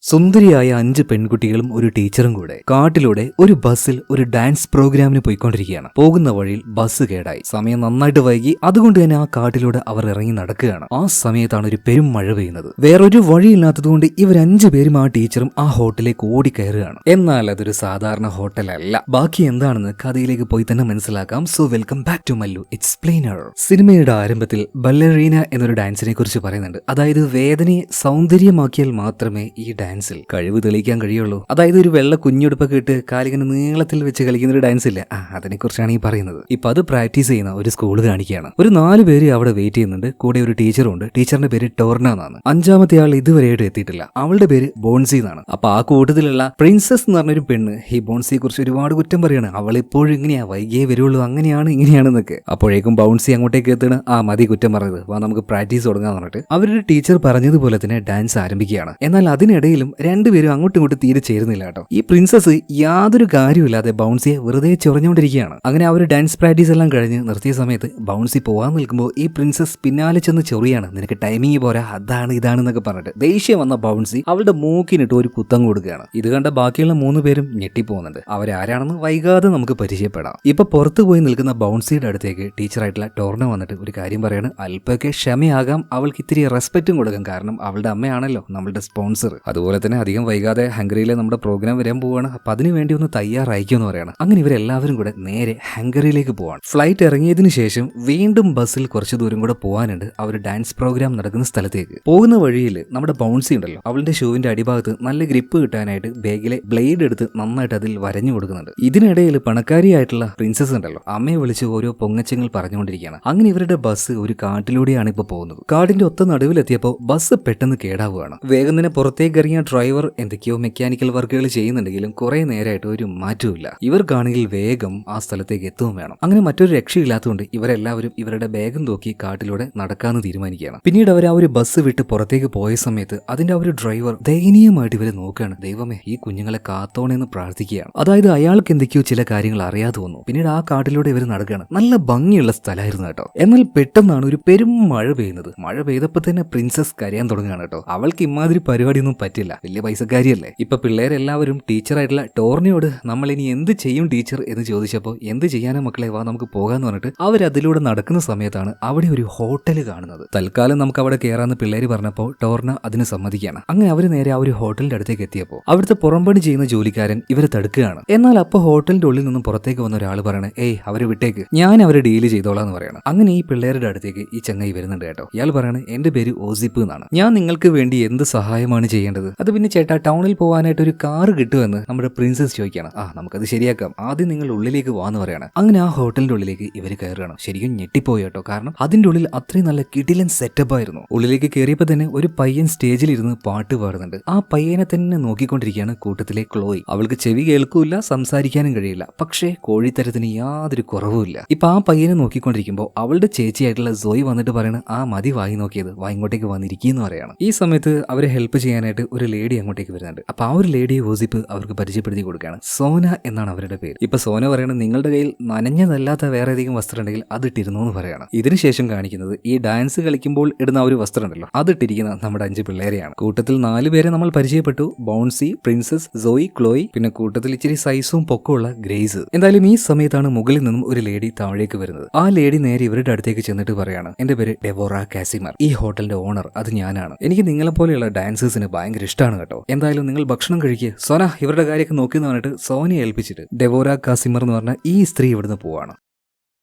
സുന്ദരിയായ 5 പെൺകുട്ടികളും ഒരു ടീച്ചറും കൂടെ കാട്ടിലൂടെ ഒരു ബസ്സിൽ ഒരു ഡാൻസ് പ്രോഗ്രാമിന് പോയിക്കൊണ്ടിരിക്കുകയാണ്. പോകുന്ന വഴിയിൽ ബസ് കേടായി. സമയം നന്നായിട്ട് വൈകി. അതുകൊണ്ട് തന്നെ ആ കാട്ടിലൂടെ അവർ ഇറങ്ങി നടക്കുകയാണ്. ആ സമയത്താണ് ഒരു പെരും മഴ പെയ്യുന്നത്. വേറൊരു വഴിയില്ലാത്തതുകൊണ്ട് ഇവർ 5 പേരും ആ ടീച്ചറും ആ ഹോട്ടലിലേക്ക് ഓടിക്കയറുകയാണ്. എന്നാൽ അതൊരു സാധാരണ ഹോട്ടലല്ല. ബാക്കി എന്താണെന്ന് കഥയിലേക്ക് പോയി തന്നെ മനസ്സിലാക്കാം. So welcome back to Mallu explainer. സിനിമയുടെ ആരംഭത്തിൽ ബല്ലറീന എന്നൊരു ഡാൻസിനെ കുറിച്ച് പറയുന്നുണ്ട്. അതായത് വേദനയെ സൗന്ദര്യമാക്കിയാൽ മാത്രമേ ഈ ഡാൻസിൽ കഴിവ് തെളിയിക്കാൻ കഴിയുള്ളൂ. അതായത് ഒരു വെള്ള കുഞ്ഞുടുപ്പൊക്കെ ഇട്ട് കാലിങ്ങനെ നീളത്തിൽ വെച്ച് കളിക്കുന്ന ഒരു ഡാൻസ് ഇല്ല, അതിനെ കുറിച്ചാണ് ഈ പറയുന്നത്. ഇപ്പൊ അത് പ്രാക്ടീസ് ചെയ്യുന്ന ഒരു സ്കൂൾ കാണിക്കുകയാണ്. ഒരു 4 പേര് അവിടെ വെയിറ്റ് ചെയ്യുന്നുണ്ട്. കൂടെ ഒരു ടീച്ചറും ഉണ്ട്. ടീച്ചറിന്റെ പേര് ടോർന എന്നാണ്. 5ാമത്തെ ആൾ ഇതുവരെയായിട്ട് എത്തിയിട്ടില്ല. അവളുടെ പേര് ബോൺസി എന്നാണ്. അപ്പൊ ആ കൂട്ടത്തിലുള്ള പ്രിൻസസ് എന്ന് പറഞ്ഞൊരു പെണ്ണ് ഈ ബോൺസിയെ കുറിച്ച് ഒരുപാട് കുറ്റം പറയാണ്. അവൾ എപ്പോഴും ഇങ്ങനെയാ, വൈകിയേ വരുള്ളൂ, അങ്ങനെയാണ് ഇങ്ങനെയാണെന്നൊക്കെ. അപ്പോഴേക്കും ബൗൺസി അങ്ങോട്ടേക്ക് എത്തണം. മതി കുറ്റം പറഞ്ഞത്, വാ നമുക്ക് പ്രാക്ടീസ് തുടങ്ങാൻ പറഞ്ഞിട്ട് അവരുടെ ടീച്ചർ പറഞ്ഞതുപോലെ തന്നെ ഡാൻസ് ആരംഭിക്കുകയാണ്. എന്നാൽ അതിനിടയിലും 2 പേരും അങ്ങോട്ടും ഇങ്ങോട്ടും തീരെ ചേരുന്നില്ല കേട്ടോ. ഈ പ്രിൻസസ് യാതൊരു കാര്യമില്ലാതെ ബൗൺസിയെ വെറുതെ ചൊറഞ്ഞുകൊണ്ടിരിക്കുകയാണ്. അങ്ങനെ അവർ ഡാൻസ് പ്രാക്ടീസ് എല്ലാം കഴിഞ്ഞ് നിർത്തിയ സമയത്ത് ബൗൺസി പോവാൻ നിൽക്കുമ്പോൾ ഈ പ്രിൻസസ് പിന്നാലെ ചെന്ന് ചൊറിയാണ്. നിനക്ക് ടൈമിങ് പോരാ, അതാണ് ഇതാണെന്നൊക്കെ പറഞ്ഞിട്ട് ദേഷ്യം വന്ന ബൗൺസി അവളുടെ മൂക്കിനിട്ട് ഒരു കുത്തം കൊടുക്കുകയാണ്. ഇത് കണ്ട ബാക്കിയുള്ള 3 പേരും ഞെട്ടിപ്പോകുന്നുണ്ട്. അവരാരാണെന്ന് വൈകാതെ നമുക്ക് പരിചയപ്പെടാം. ഇപ്പൊ പുറത്തു പോയി നിൽക്കുന്ന ബൗൺസിയുടെ അടുത്തേക്ക് ടീച്ചറായിട്ടുള്ള ടോർണ വന്നിട്ട് ഒരു കാര്യം പറയാണ്. അല്പമൊക്കെ ക്ഷമയാകാം, അവൾക്ക് ഇത്തിരി റെസ്പെക്റ്റും കൊടുക്കാം. കാരണം അവളുടെ അമ്മയാണല്ലോ നമ്മളുടെ സ്പോൺസർ. അതുപോലെ തന്നെ അധികം വൈകാതെ ഹംഗറിയിലെ നമ്മുടെ പ്രോഗ്രാം വരാൻ പോവാണ്. അപ്പൊ അതിനു വേണ്ടി ഒന്ന് തയ്യാറായിക്കുമെന്ന് പറയാണ്. അങ്ങനെ ഇവരെല്ലാവരും കൂടെ നേരെ ഹംഗറിയിലേക്ക് പോവാണ്. ഫ്ലൈറ്റ് ഇറങ്ങിയതിനു ശേഷം വീണ്ടും ബസ്സിൽ കുറച്ച് ദൂരം കൂടെ പോകാനുണ്ട് അവർ ഡാൻസ് പ്രോഗ്രാം നടക്കുന്ന സ്ഥലത്തേക്ക്. പോകുന്ന വഴിയിൽ നമ്മുടെ ബൗൺസി ഉണ്ടല്ലോ, അവളുടെ ഷൂവിന്റെ അടിഭാഗത്ത് നല്ല ഗ്രിപ്പ് കിട്ടാനായിട്ട് ബാഗിലെ ബ്ലേഡ് എടുത്ത് നന്നായിട്ട് അതിൽ വരഞ്ഞു കൊടുക്കുന്നുണ്ട്. ഇതിനിടയിൽ പണക്കാരിയായിട്ടുള്ള പ്രിൻസസ് ഉണ്ടല്ലോ, അമ്മയെ വിളിച്ച് ഓരോ പൊങ്ങച്ചങ്ങൾ പറഞ്ഞുകൊണ്ടിരിക്കുകയാണ്. അങ്ങനെ ഇവരുടെ ബസ് ഒരു കാട്ടിലൂടെയാണ് ഇപ്പൊ പോകുന്നത്. കാടിന്റെ ഒത്ത നടുവിലെത്തിയപ്പോൾ ബസ് പെട്ടെന്ന് കേടാവുകയാണ്. വേഗം തന്നെ പുറത്തേക്ക് ഇറങ്ങിയ ഡ്രൈവർ എന്തൊക്കെയോ മെക്കാനിക്കൽ വർക്കുകൾ ചെയ്യുന്നുണ്ടെങ്കിലും കുറെ നേരമായിട്ട് ഒരു മാറ്റമില്ല. ഇവർക്കാണെങ്കിൽ വേഗം ആ സ്ഥലത്തേക്ക് എത്തുകയും വേണം. അങ്ങനെ മറ്റൊരു രക്ഷയില്ലാത്തതുകൊണ്ട് ഇവരെല്ലാവരും ഇവരുടെ ബാഗും തൂക്കി കാട്ടിലൂടെ നടക്കാന്ന് തീരുമാനിക്കുകയാണ്. പിന്നീട് അവർ ആ ഒരു ബസ് വിട്ട് പുറത്തേക്ക് പോയ സമയത്ത് അതിന്റെ ആ ഒരു ഡ്രൈവർ ദയനീയമായിട്ട് ഇവരെ നോക്കുകയാണ്. ദൈവമേ, ഈ കുഞ്ഞുങ്ങളെ കാത്തോണെന്ന് പ്രാർത്ഥിക്കുകയാണ്. അതായത് അയാൾക്ക് എന്തൊക്കെയോ ചില കാര്യങ്ങൾ അറിയാതെ വന്നു. പിന്നീട് ആ കാട്ടിലൂടെ ഇവർ നടക്കുകയാണ്. നല്ല ഭംഗിയുള്ള സ്ഥലമായിരുന്നു കേട്ടോ. എന്നാൽ പെട്ടെന്നാണ് ഒരു പെരും മഴ പെയ്യുന്നത്. മഴ പെയ്തപ്പോൾ തന്നെ പ്രിൻസസ് കരയാൻ തുടങ്ങുകയാണ് കേട്ടോ. അവൾക്ക് ഇമാതിരി പരിപാടിയൊന്നും പറ്റില്ല, വലിയ പൈസക്കാരിയല്ലേ. ഇപ്പൊ പിള്ളേരെല്ലാവരും ടീച്ചറായിട്ടുള്ള ടോർണിയോട് നമ്മൾ ഇനി എന്ത് ചെയ്യും ടീച്ചർ എന്ന് ചോദിച്ചപ്പോൾ എന്ത് ചെയ്യാനോ മക്കളെ, വാ നമുക്ക് പോകാന്ന് പറഞ്ഞിട്ട് അവരതിലൂടെ നടക്കുന്ന സമയത്താണ് അവിടെ ഒരു ഹോട്ടൽ കാണുന്നത്. തൽക്കാലം നമുക്ക് അവിടെ കയറാന്ന് പിള്ളേര് പറഞ്ഞപ്പോൾ ടോർണ അതിന് സമ്മതിക്കുകയാണ്. അങ്ങനെ അവര് നേരെ ആ ഒരു ഹോട്ടലിന്റെ അടുത്തേക്ക് എത്തിയപ്പോൾ അവിടുത്തെ പുറംപണി ചെയ്യുന്ന ജോലിക്കാരൻ ഇവരെ തടുക്കുകയാണ്. എന്നാൽ അപ്പോൾ ഹോട്ടലിന്റെ ഉള്ളിൽ നിന്നും പുറത്തേക്ക് വന്ന ഒരാൾ പറയണേ, ഏയ് അവരെ വിട്ടേക്ക്, ഞാൻ അവരെ ഡീൽ ചെയ്തോളാം എന്ന് പറയണം. അങ്ങനെ ഈ പിള്ളേരുടെ അടുത്തേക്ക് ഈ ചങ്ങായി വരുന്നുണ്ട് കേട്ടോ. ഇയാൾ പറയണേ, എന്റെ പേര് ഓസിപ്പ് എന്നാണ്, ഞാൻ നിങ്ങൾക്ക് വേണ്ടി എന്ത് സഹായമാണ് ചെയ്യേണ്ടത്? അത് പിന്നെ ചേട്ടാ, ടൗണിൽ പോകാനായിട്ട് ഒരു കാറ് കിട്ടുമെന്ന് നമ്മുടെ പ്രിൻസസ് ചോദിക്കുകയാണ്. നമുക്കത് ശരിയാക്കാം, ആദ്യം നിങ്ങൾ ഉള്ളിലേക്ക് വാന്ന് പറയാണ്. അങ്ങനെ ആ ഹോട്ടലിന്റെ ഉള്ളിലേക്ക് ഇവർ കയറുകയാണ്. ശരിക്കും ഞെട്ടിപ്പോയി കേട്ടോ. കാരണം അതിന്റെ ഉള്ളിൽ അത്രയും നല്ല കിടിലൻ സെറ്റപ്പ് ആയിരുന്നു. ഉള്ളിലേക്ക് കയറിയപ്പോൾ തന്നെ ഒരു പയ്യൻ സ്റ്റേജിൽ ഇരുന്ന് പാട്ട് പാടുന്നുണ്ട്. ആ പയ്യനെ തന്നെ നോക്കിക്കൊണ്ടിരിക്കുകയാണ് കൂട്ടത്തിലെ ക്ലോയി. അവൾക്ക് ചെവി കേൾക്കൂല, സംസാരിക്കാനും കഴിയില്ല. പക്ഷേ കോഴിത്തരത്തിന് യാതൊരു കുറവുമില്ല. ഇപ്പൊ ആ പയ്യനെ നോക്കിക്കൊണ്ടിരിക്കുമ്പോൾ അവളുടെ ചേച്ചിയായിട്ടുള്ള സോയി വന്നിട്ട് പറയണ, മതി വായി നോക്കിയത്, വാ ഇങ്ങോട്ടേക്ക് വന്നിരിക്കുന്നു പറയാണ്. ഈ സമയത്ത് അവരെ ഹെൽപ്പ് ചെയ്യാനായിട്ട് ഒരു ലേഡി അങ്ങോട്ടേക്ക് വരുന്നുണ്ട്. അപ്പൊ ആ ഒരു ലേഡിയെ ഓസിപ്പ് അവർക്ക് പരിചയപ്പെടുത്തി കൊടുക്കുകയാണ്. സോന എന്നാണ് അവരുടെ പേര്. ഇപ്പൊ സോന പറയണത്, നിങ്ങളുടെ കയ്യിൽ നനഞ്ഞതല്ലാത്ത വേറെ ഏതെങ്കിലും വസ്ത്രം ഉണ്ടെങ്കിൽ അതിട്ടിരുന്നു എന്ന് പറയാണ്. ഇതിനുശേഷം കാണിക്കുന്നത് ഈ ഡാൻസ് കളിക്കുമ്പോൾ ഇടുന്ന ഒരു വസ്ത്രം ഉണ്ടല്ലോ, അതിട്ടിരിക്കുന്ന നമ്മുടെ 5 പിള്ളേരെയാണ്. കൂട്ടത്തിൽ 4 പേരെ നമ്മൾ പരിചയപ്പെട്ടു. ബൗൺസി, പ്രിൻസസ്, സോയി, ക്ലോയി, പിന്നെ കൂട്ടത്തിൽ ഇച്ചിരി സൈസും പൊക്കമുള്ള ഗ്രേസ്. എന്തായാലും ഈ സമയത്താണ് മുകളിൽ നിന്നും ഒരു ലേഡി താഴേക്ക് വരുന്നത്. ആ ലേഡി നേരെ ഇവരുടെ അടുത്തേക്ക് ചെന്നിട്ട് പറയാണ്, എന്റെ പേര് ഡെവോറ കാസിമർ, ഈ ഹോട്ടലിന്റെ ഓണർ അത് ഞാനാണ്. എനിക്ക് നിങ്ങളെ പോലെയുള്ള ഡാൻസേഴ്സിന് ഭയങ്കര ഇഷ്ടമാണ് കേട്ടോ. എന്തായാലും നിങ്ങൾ ഭക്ഷണം കഴിക്കുക, സോന ഇവരുടെ കാര്യമൊക്കെ നോക്കിയെന്ന് പറഞ്ഞിട്ട് സോനയെ ഏൽപ്പിച്ചിട്ട് ഡെവോറ കാസിമർ എന്ന് പറഞ്ഞ ഈ സ്ത്രീ ഇവിടുന്ന് പോവാണ്.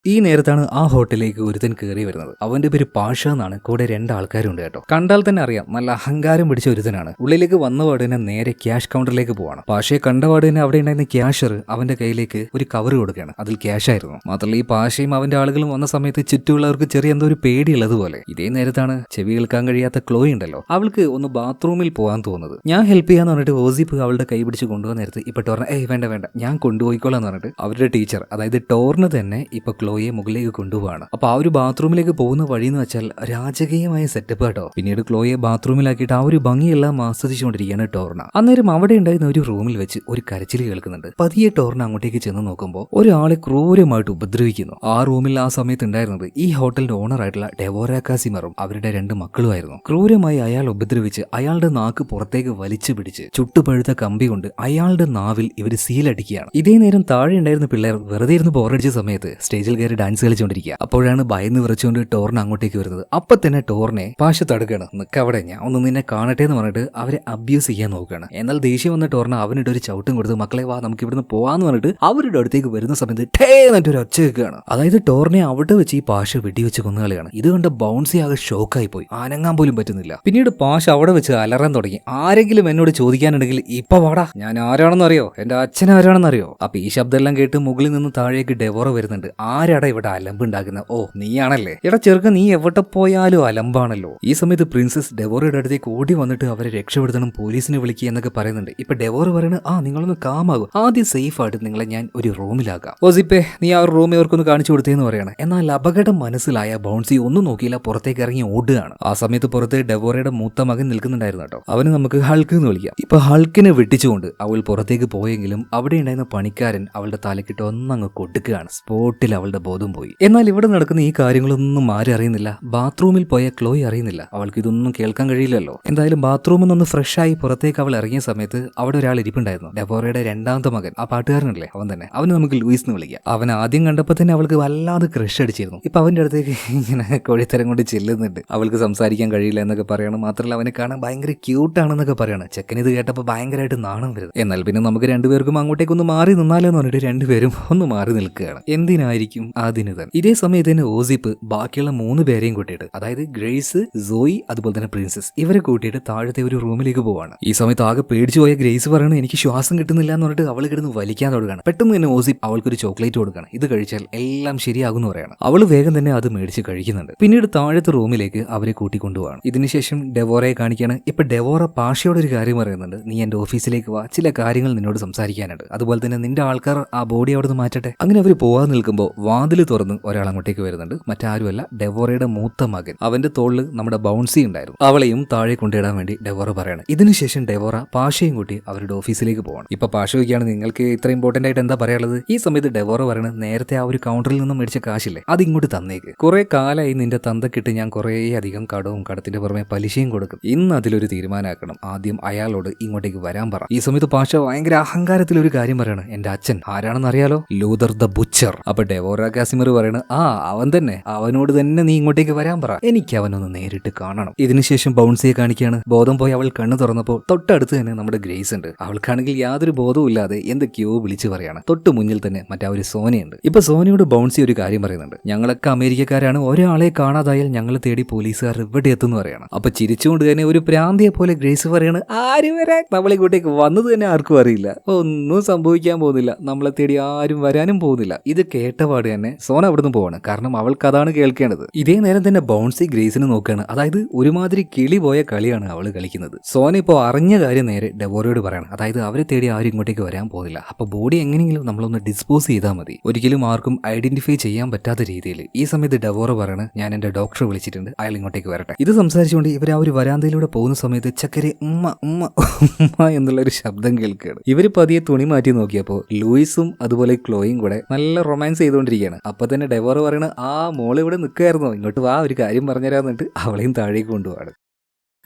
ഈ നേരത്താണ് ആ ഹോട്ടലിലേക്ക് ഒരുത്തൻ കയറി വരുന്നത്. അവന്റെ പേര് പാഷ എന്നാണ്. കൂടെ 2 ആൾക്കാരുണ്ട് കേട്ടോ. കണ്ടാൽ തന്നെ അറിയാം നല്ല അഹങ്കാരം പിടിച്ച ഒരുത്തനാണ്. ഉള്ളിലേക്ക് വന്നപാട് തന്നെ നേരെ ക്യാഷ് കൗണ്ടറിലേക്ക് പോവാണ്. പാഷയെ കണ്ടപാട് തന്നെ അവിടെ ഉണ്ടായിരുന്ന ക്യാഷർ അവന്റെ കയ്യിലേക്ക് ഒരു കവർ കൊടുക്കുകയാണ്. അതിൽ ക്യാഷ് ആയിരുന്നു. മാത്രമല്ല ഈ പാഷയും അവന്റെ ആളുകളും വന്ന സമയത്ത് ചുറ്റുമുള്ളവർക്ക് ചെറിയ എന്തോ ഒരു പേടിയുള്ളതുപോലെ. ഇതേ നേരത്താണ് ചെവി കേൾക്കാൻ കഴിയാത്ത ക്ലോയി ഉണ്ടല്ലോ, അവൾക്ക് ഒന്ന് ബാത്റൂമിൽ പോകാൻ തോന്നുന്നത്. ഞാൻ ഹെൽപ്പ് ചെയ്യാന്ന് പറഞ്ഞിട്ട് ഓസിപ്പ് അവളുടെ കൈ പിടിച്ച് കൊണ്ടുപോകാൻ നേരത്ത് ഇപ്പൊ ടോർണ, വേണ്ട വേണ്ട ഞാൻ കൊണ്ടുപോയിക്കോളാന്ന് പറഞ്ഞിട്ട് അവരുടെ ടീച്ചർ, അതായത് ടോർണ് തന്നെ ഇപ്പൊ ക്ലോയി ക്ലോയെ മുകളിലേക്ക് കൊണ്ടുപോവാണ്. അപ്പൊ ആ ഒരു ബാത്റൂമിലേക്ക് പോകുന്ന വഴി എന്ന് വെച്ചാൽ രാജകീയമായ സെറ്റപ്പ് കേട്ടോ. പിന്നീട് ക്ലോയെ ബാത്റൂമിലാക്കിയിട്ട് ആ ഒരു ഭംഗിയെല്ലാം ആസ്വദിച്ചുകൊണ്ടിരിക്കുകയാണ് ടോർണ. അന്നേരം അവിടെ ഉണ്ടായിരുന്ന ഒരു റൂമിൽ വെച്ച് ഒരു കരച്ചിൽ കേൾക്കുന്നുണ്ട്. പതിയെ ടോർണ അങ്ങോട്ടേക്ക് ചെന്ന് നോക്കുമ്പോൾ ഒരാളെ ക്രൂരമായിട്ട് ഉപദ്രവിക്കുന്നു. ആ റൂമിൽ ആ സമയത്ത് ഉണ്ടായിരുന്നത് ഈ ഹോട്ടലിന്റെ ഓണർ ആയിട്ടുള്ള ഡെവോറ കാസിമറും അവരുടെ 2 മക്കളുമായിരുന്നു. ക്രൂരമായി അയാൾ ഉപദ്രവിച്ച് അയാളുടെ നാക്ക് പുറത്തേക്ക് വലിച്ചു പിടിച്ച് ചുട്ടുപഴുത്ത കമ്പി കൊണ്ട് അയാളുടെ നാവിൽ ഇവര് സീലടിക്കുകയാണ്. ഇതേ നേരം താഴെ ഉണ്ടായിരുന്ന പിള്ളേർ വെറുതെ ഇരുന്ന് ബോറടിച്ച സമയത്ത് സ്റ്റേജിൽ കയറി ഡാൻസ് കളിച്ചുകൊണ്ടിരിക്കുക. അപ്പോഴാണ് ഭയന്ന് വിറച്ചുകൊണ്ട് ടോർണ അങ്ങോട്ടേക്ക് വരുന്നത്. അപ്പൊ തന്നെ ടോർണെ പാശ തടുക്കാണ്. നിക്കവിടെ, ഞാൻ ഒന്ന് നിന്നെ കാണട്ടെ എന്ന് പറഞ്ഞിട്ട് അവരെ അബ്യൂസ് ചെയ്യാൻ നോക്കുകയാണ്. എന്നാൽ ദേഷ്യം വന്ന ടോർണ അവനിട്ട് ഒരു ചവിട്ടും കൊടുത്ത് മക്കളെ വാ നമുക്ക് ഇവിടുന്ന് പോവാന്ന് പറഞ്ഞിട്ട് അവരുടെ അടുത്തേക്ക് വരുന്ന സമയത്ത് ടേ എന്നിട്ടൊരു ഒച്ച വെക്കുകയാണ്. അതായത് ടോർണെ അവിടെ വെച്ച് ഈ പാശ വെടിവെച്ച് കൊന്നുകളയാണ്. ഇത് കണ്ട ബൗൺസി ആകെ ഷോക്കായി പോയി, അനങ്ങാൻ പോലും പറ്റുന്നില്ല. പിന്നീട് പാശ അവിടെ വെച്ച് അലറാൻ തുടങ്ങി. ആരെങ്കിലും എന്നോട് ചോദിക്കാനുണ്ടെങ്കിൽ ഇപ്പൊ വാടാ, ഞാൻ ആരാണെന്ന് അറിയോ, എന്റെ അച്ഛൻ ആരാണെന്ന് അറിയോ. അപ്പൊ ഈ ശബ്ദമെല്ലാം കേട്ട് മുകളിൽ നിന്ന് താഴേക്ക് ഡെവോറ വരുന്നുണ്ട്. ആരാടാ ഇവിടെ അലമ്പ് ഉണ്ടാക്കുന്ന? ഓ നീയാണല്ലേ, എടാ ചെറുക്ക, നീ എവിടെ പോയാലും അലമ്പാണല്ലോ. ഈ സമയത്ത് പ്രിൻസസ് ഡെവോറയുടെ അടുത്തേക്ക് ഓടി വന്നിട്ട് അവരെ രക്ഷപ്പെടുത്തണം, പോലീസിനെ വിളിക്കുക എന്നൊക്കെ പറയുന്നുണ്ട്. ഇപ്പൊ ഡെവോറ പറയണ നിങ്ങളൊന്ന് കാമാകും, ആദ്യം സേഫ് ആയിട്ട് നിങ്ങളെ ഞാൻ ഒരു റൂമിലാക്കാം. ഓസിപ്പേ നീ ആ ഒരു റൂം ഇവർക്കൊന്ന് കാണിച്ചു കൊടുത്തേന്ന് പറയാണ്. എന്നാൽ അപകടം മനസ്സിലായ ബൗൺസി ഒന്നും നോക്കിയില്ല, പുറത്തേക്ക് ഇറങ്ങി ഓടുകയാണ്. ആ സമയത്ത് പുറത്ത് ഡെവോറയുടെ മൂത്ത മകൻ നിൽക്കുന്നുണ്ടായിരുന്നു കേട്ടോ. അവന് നമുക്ക് ഹൾക്ക് എന്ന് വിളിക്കാം. ഇപ്പൊ ഹൾക്കിനെ വെട്ടിച്ചുകൊണ്ട് അവൾ പുറത്തേക്ക് പോയെങ്കിലും അവിടെ ഉണ്ടായിരുന്ന പണിക്കാരൻ അവളുടെ തലക്കിട്ട് ഒന്നങ്ങ് കൊടുക്കുകയാണ്. സ്പോട്ടിൽ അവളുടെ ബോധം പോയി. എന്നാൽ ഇവിടെ നടക്കുന്ന ഈ കാര്യങ്ങളൊന്നും ആരും അറിയുന്നില്ല. ബാത്റൂമിൽ പോയ ക്ലോയി അറിയുന്നില്ല. അവൾക്ക് ഇതൊന്നും കേൾക്കാൻ കഴിയില്ലല്ലോ. എന്തായാലും ബാത്റൂമിൽ നിന്ന് ഫ്രഷ് ആയി പുറത്തേക്ക് അവൾ ഇറങ്ങിയ സമയത്ത് അവിടെ ഒരാൾ ഇരിപ്പുണ്ടായിരുന്നു. ഡെവോറയുടെ 2ാമത്തെ മകൻ, ആ പാട്ടുകാരനല്ലേ അവൻ തന്നെ. അവന് നമുക്ക് ലൂയിസ് എന്ന് വിളിക്കാം. അവൻ ആദ്യം കണ്ടപ്പോൾ തന്നെ അവൾക്ക് വല്ലാതെ ക്രഷ് അടിച്ചിരുന്നു. ഇപ്പൊ അവന്റെ അടുത്തേക്ക് ഇങ്ങനെ കോഴിത്തരം കൊണ്ട് ചെല്ലുന്നുണ്ട്. അവൾക്ക് സംസാരിക്കാൻ കഴിയില്ല എന്നൊക്കെ പറയണം. മാത്രമല്ല അവനെ കാണാൻ ഭയങ്കര ക്യൂട്ടാണെന്നൊക്കെ പറയണം. ചെക്കൻ ഇത് കേട്ടപ്പോൾ ഭയങ്കരമായിട്ട് നാണം വരുന്നത്. എന്നാൽ പിന്നെ നമുക്ക് രണ്ടുപേർക്കും അങ്ങോട്ടേക്ക് ഒന്ന് മാറി നിന്നാലോ എന്ന് പറഞ്ഞിട്ട് രണ്ടുപേരും ഒന്ന് മാറി നിൽക്കുകയാണ്. എന്തിനായിരിക്കും അതിന് തന്നെ. ഇതേ സമയത്ത് തന്നെ ഓസിപ്പ് ബാക്കിയുള്ള 3 പേരെയും കൂട്ടിയിട്ട്, അതായത് ഗ്രേസ്, സോയി, അതുപോലെ തന്നെ പ്രിൻസസ്, ഇവരെ കൂട്ടിയിട്ട് താഴത്തെ ഒരു റൂമിലേക്ക് പോവാണ്. ഈ സമയത്ത് ആകെ പേടിച്ചു പോയ ഗ്രേസ് പറയണത് എനിക്ക് ശ്വാസം കിട്ടുന്നില്ല എന്ന് പറഞ്ഞിട്ട് അവൾ കിടന്ന് വലിക്കാൻ തുടങ്ങുകയാണ്. പെട്ടെന്ന് തന്നെ ഓസിപ്പ് അവൾക്കൊരു ചോക്ലേറ്റ് കൊടുക്കണം. ഇത് കഴിച്ചാൽ എല്ലാം ശരിയാകും എന്ന് പറയണം. അവൾ വേഗം തന്നെ അത് മേടിച്ച് കഴിക്കുന്നുണ്ട്. പിന്നീട് താഴത്തെ റൂമിലേക്ക് അവരെ കൂട്ടിക്കൊണ്ടുപോവാണ്. ഇതിനുശേഷം ഡെവോറയെ കാണിക്കുകയാണ്. ഇപ്പൊ ഡെവോറ പാഷയോട് ഒരു കാര്യം പറയുന്നുണ്ട്. നീ എന്റെ ഓഫീസിലേക്ക് വാ, ചില കാര്യങ്ങൾ നിന്നോട് സംസാരിക്കാനുണ്ട്. അതുപോലെ തന്നെ നിന്റെ ആൾക്കാർ ആ ബോഡി അവിടെ നിന്ന് മാറ്റട്ടെ. അങ്ങനെ അവർ പോവാൻ നിൽക്കുമ്പോൾ വാതിൽ തുറന്ന് ഒരാൾ അങ്ങോട്ടേക്ക് വരുന്നുണ്ട്. മറ്റാരുമല്ല, ഡെവോറയുടെ മൂത്ത മകൻ. അവന്റെ തോളിൽ നമ്മുടെ ബൗൺസി ഉണ്ടായിരുന്നു. അവളെയും താഴെ കൊണ്ടിടാൻ വേണ്ടി ഡെവോറ പറയാണ്. ഇതിനുശേഷം ഡെവോറ പാഷയും കൂട്ടി അവരുടെ ഓഫീസിലേക്ക് പോകണം. ഇപ്പൊ പാഷ ചോദിക്കുകയാണ് നിങ്ങൾക്ക് ഇത്ര ഇമ്പോർട്ടന്റ് ആയിട്ട് എന്താ പറയാനുള്ളത്. ഈ സമയത്ത് ഡെവോറ പറയണത് നേരത്തെ ആ ഒരു കൗണ്ടറിൽ നിന്നും മേടിച്ച കാശില്ലേ, അത് ഇങ്ങോട്ട് തന്നേക്ക്. കുറെ കാലമായി നിന്റെ തന്തക്കിട്ട് ഞാൻ കുറേ അധികം കടവും കടത്തിന്റെ പുറമെ പലിശയും കൊടുക്കും. ഇന്ന് അതിലൊരു തീരുമാനമാക്കണം. ആദ്യം അയാളോട് ഇങ്ങോട്ടേക്ക് വരാൻ പറ. ഈ സമയത്ത് പാഷ ഭയങ്കര അഹങ്കാരത്തിൽ ഒരു കാര്യം പറയാണ്. എന്റെ അച്ഛൻ ആരാണെന്ന് അറിയാലോ, ലൂതർ ദ ബുച്ചർ. അപ്പൊ ഡെവോറ കാസിമർ പറയണ അവൻ തന്നെ, അവനോട് തന്നെ നീ ഇങ്ങോട്ടേക്ക് വരാൻ പറ, എനിക്ക് അവനൊന്ന് നേരിട്ട് കാണണം. ഇതിനുശേഷം ബൗൺസിയെ കാണിക്കുകയാണ്. ബോധം പോയി അവൾ കണ്ണു തുറന്നപ്പോൾ തൊട്ടടുത്ത് തന്നെ നമ്മുടെ ഗ്രേസ് ഉണ്ട്. അവൾക്കാണെങ്കിൽ യാതൊരു ബോധവും ഇല്ലാതെ എന്തൊക്കെയോ വിളിച്ചു പറയാണ്. തൊട്ട് മുന്നിൽ തന്നെ മറ്റേ ഒരു സോനയുണ്ട്. ഇപ്പൊ സോനയോട് ബൗൺസി ഒരു കാര്യം പറയുന്നുണ്ട്. ഞങ്ങളൊക്കെ അമേരിക്കക്കാരാണ്, ഒരാളെ കാണാതായാൽ ഞങ്ങൾ തേടി പോലീസുകാർ ഇവിടെ എത്തുന്നു പറയണം. അപ്പൊ ചിരിച്ചുകൊണ്ട് തന്നെ ഒരു പ്രാന്തിയെ പോലെ ഗ്രേസ് പറയാണ്, ആര് വരാൻ, നമ്മളിങ്ങോട്ടേക്ക് വന്നത് തന്നെ ആർക്കും അറിയില്ല, ഒന്നും സംഭവിക്കാൻ പോകുന്നില്ല, നമ്മളെ തേടി ആരും വരാനും പോകുന്നില്ല. ഇത് കേട്ടപാട് തന്നെ സോന അവിടുന്ന് പോവാണ്. കാരണം അവൾക്ക് അതാണ് കേൾക്കേണ്ടത്. ഇതേ നേരം തന്നെ ബൗൺസി ഗ്രേസിന് നോക്കുകയാണ്. അതായത് ഒരുമാതിരി കിളി പോയ കളിയാണ് അവള് കളിക്കുന്നത്. സോന ഇപ്പോൾ അറിഞ്ഞ കാര്യം നേരെ ഡെവോറയോട് പറയണം. അതായത് അവരെ തേടി ആരും ഇങ്ങോട്ടേക്ക് വരാൻ പോകുന്നില്ല. അപ്പൊ ബോഡി എങ്ങനെയെങ്കിലും നമ്മളൊന്ന് ഡിസ്പോസ് ചെയ്താൽ മതി, ഒരിക്കലും ആർക്കും ഐഡന്റിഫൈ ചെയ്യാൻ പറ്റാത്ത രീതിയിൽ. ഈ സമയത്ത് ഡെവോറ പറയണ്, ഞാൻ എന്റെ ഡോക്ടറെ വിളിച്ചിട്ടുണ്ട്, അയാൾ ഇങ്ങോട്ടേക്ക് വരട്ടെ. ഇത് സംസാരിച്ചുകൊണ്ട് ഇവർ ആ ഒരു വരാന്തയിലൂടെ പോകുന്ന സമയത്ത് ചക്കരെ ഉമ്മ ഉമ്മ ഉമ്മ എന്നുള്ളൊരു ശബ്ദം കേൾക്കുകയാണ്. ഇവര് പതിയെ തുണി മാറ്റി നോക്കിയപ്പോൾ ലൂയിസും അതുപോലെ ക്ലോയും കൂടെ നല്ല റൊമാൻസ് ചെയ്തുകൊണ്ടിരിക്കുകയാണ്. അപ്പൊ തന്നെ ഡെവോറ പറയണ, മോള് ഇവിടെ നിൽക്കുകയായിരുന്നോ, ഇങ്ങോട്ട് വാ, ഒരു കാര്യം പറഞ്ഞുതരാന്നിട്ട് അവളെയും താഴേക്ക് കൊണ്ടുപോവാണ്.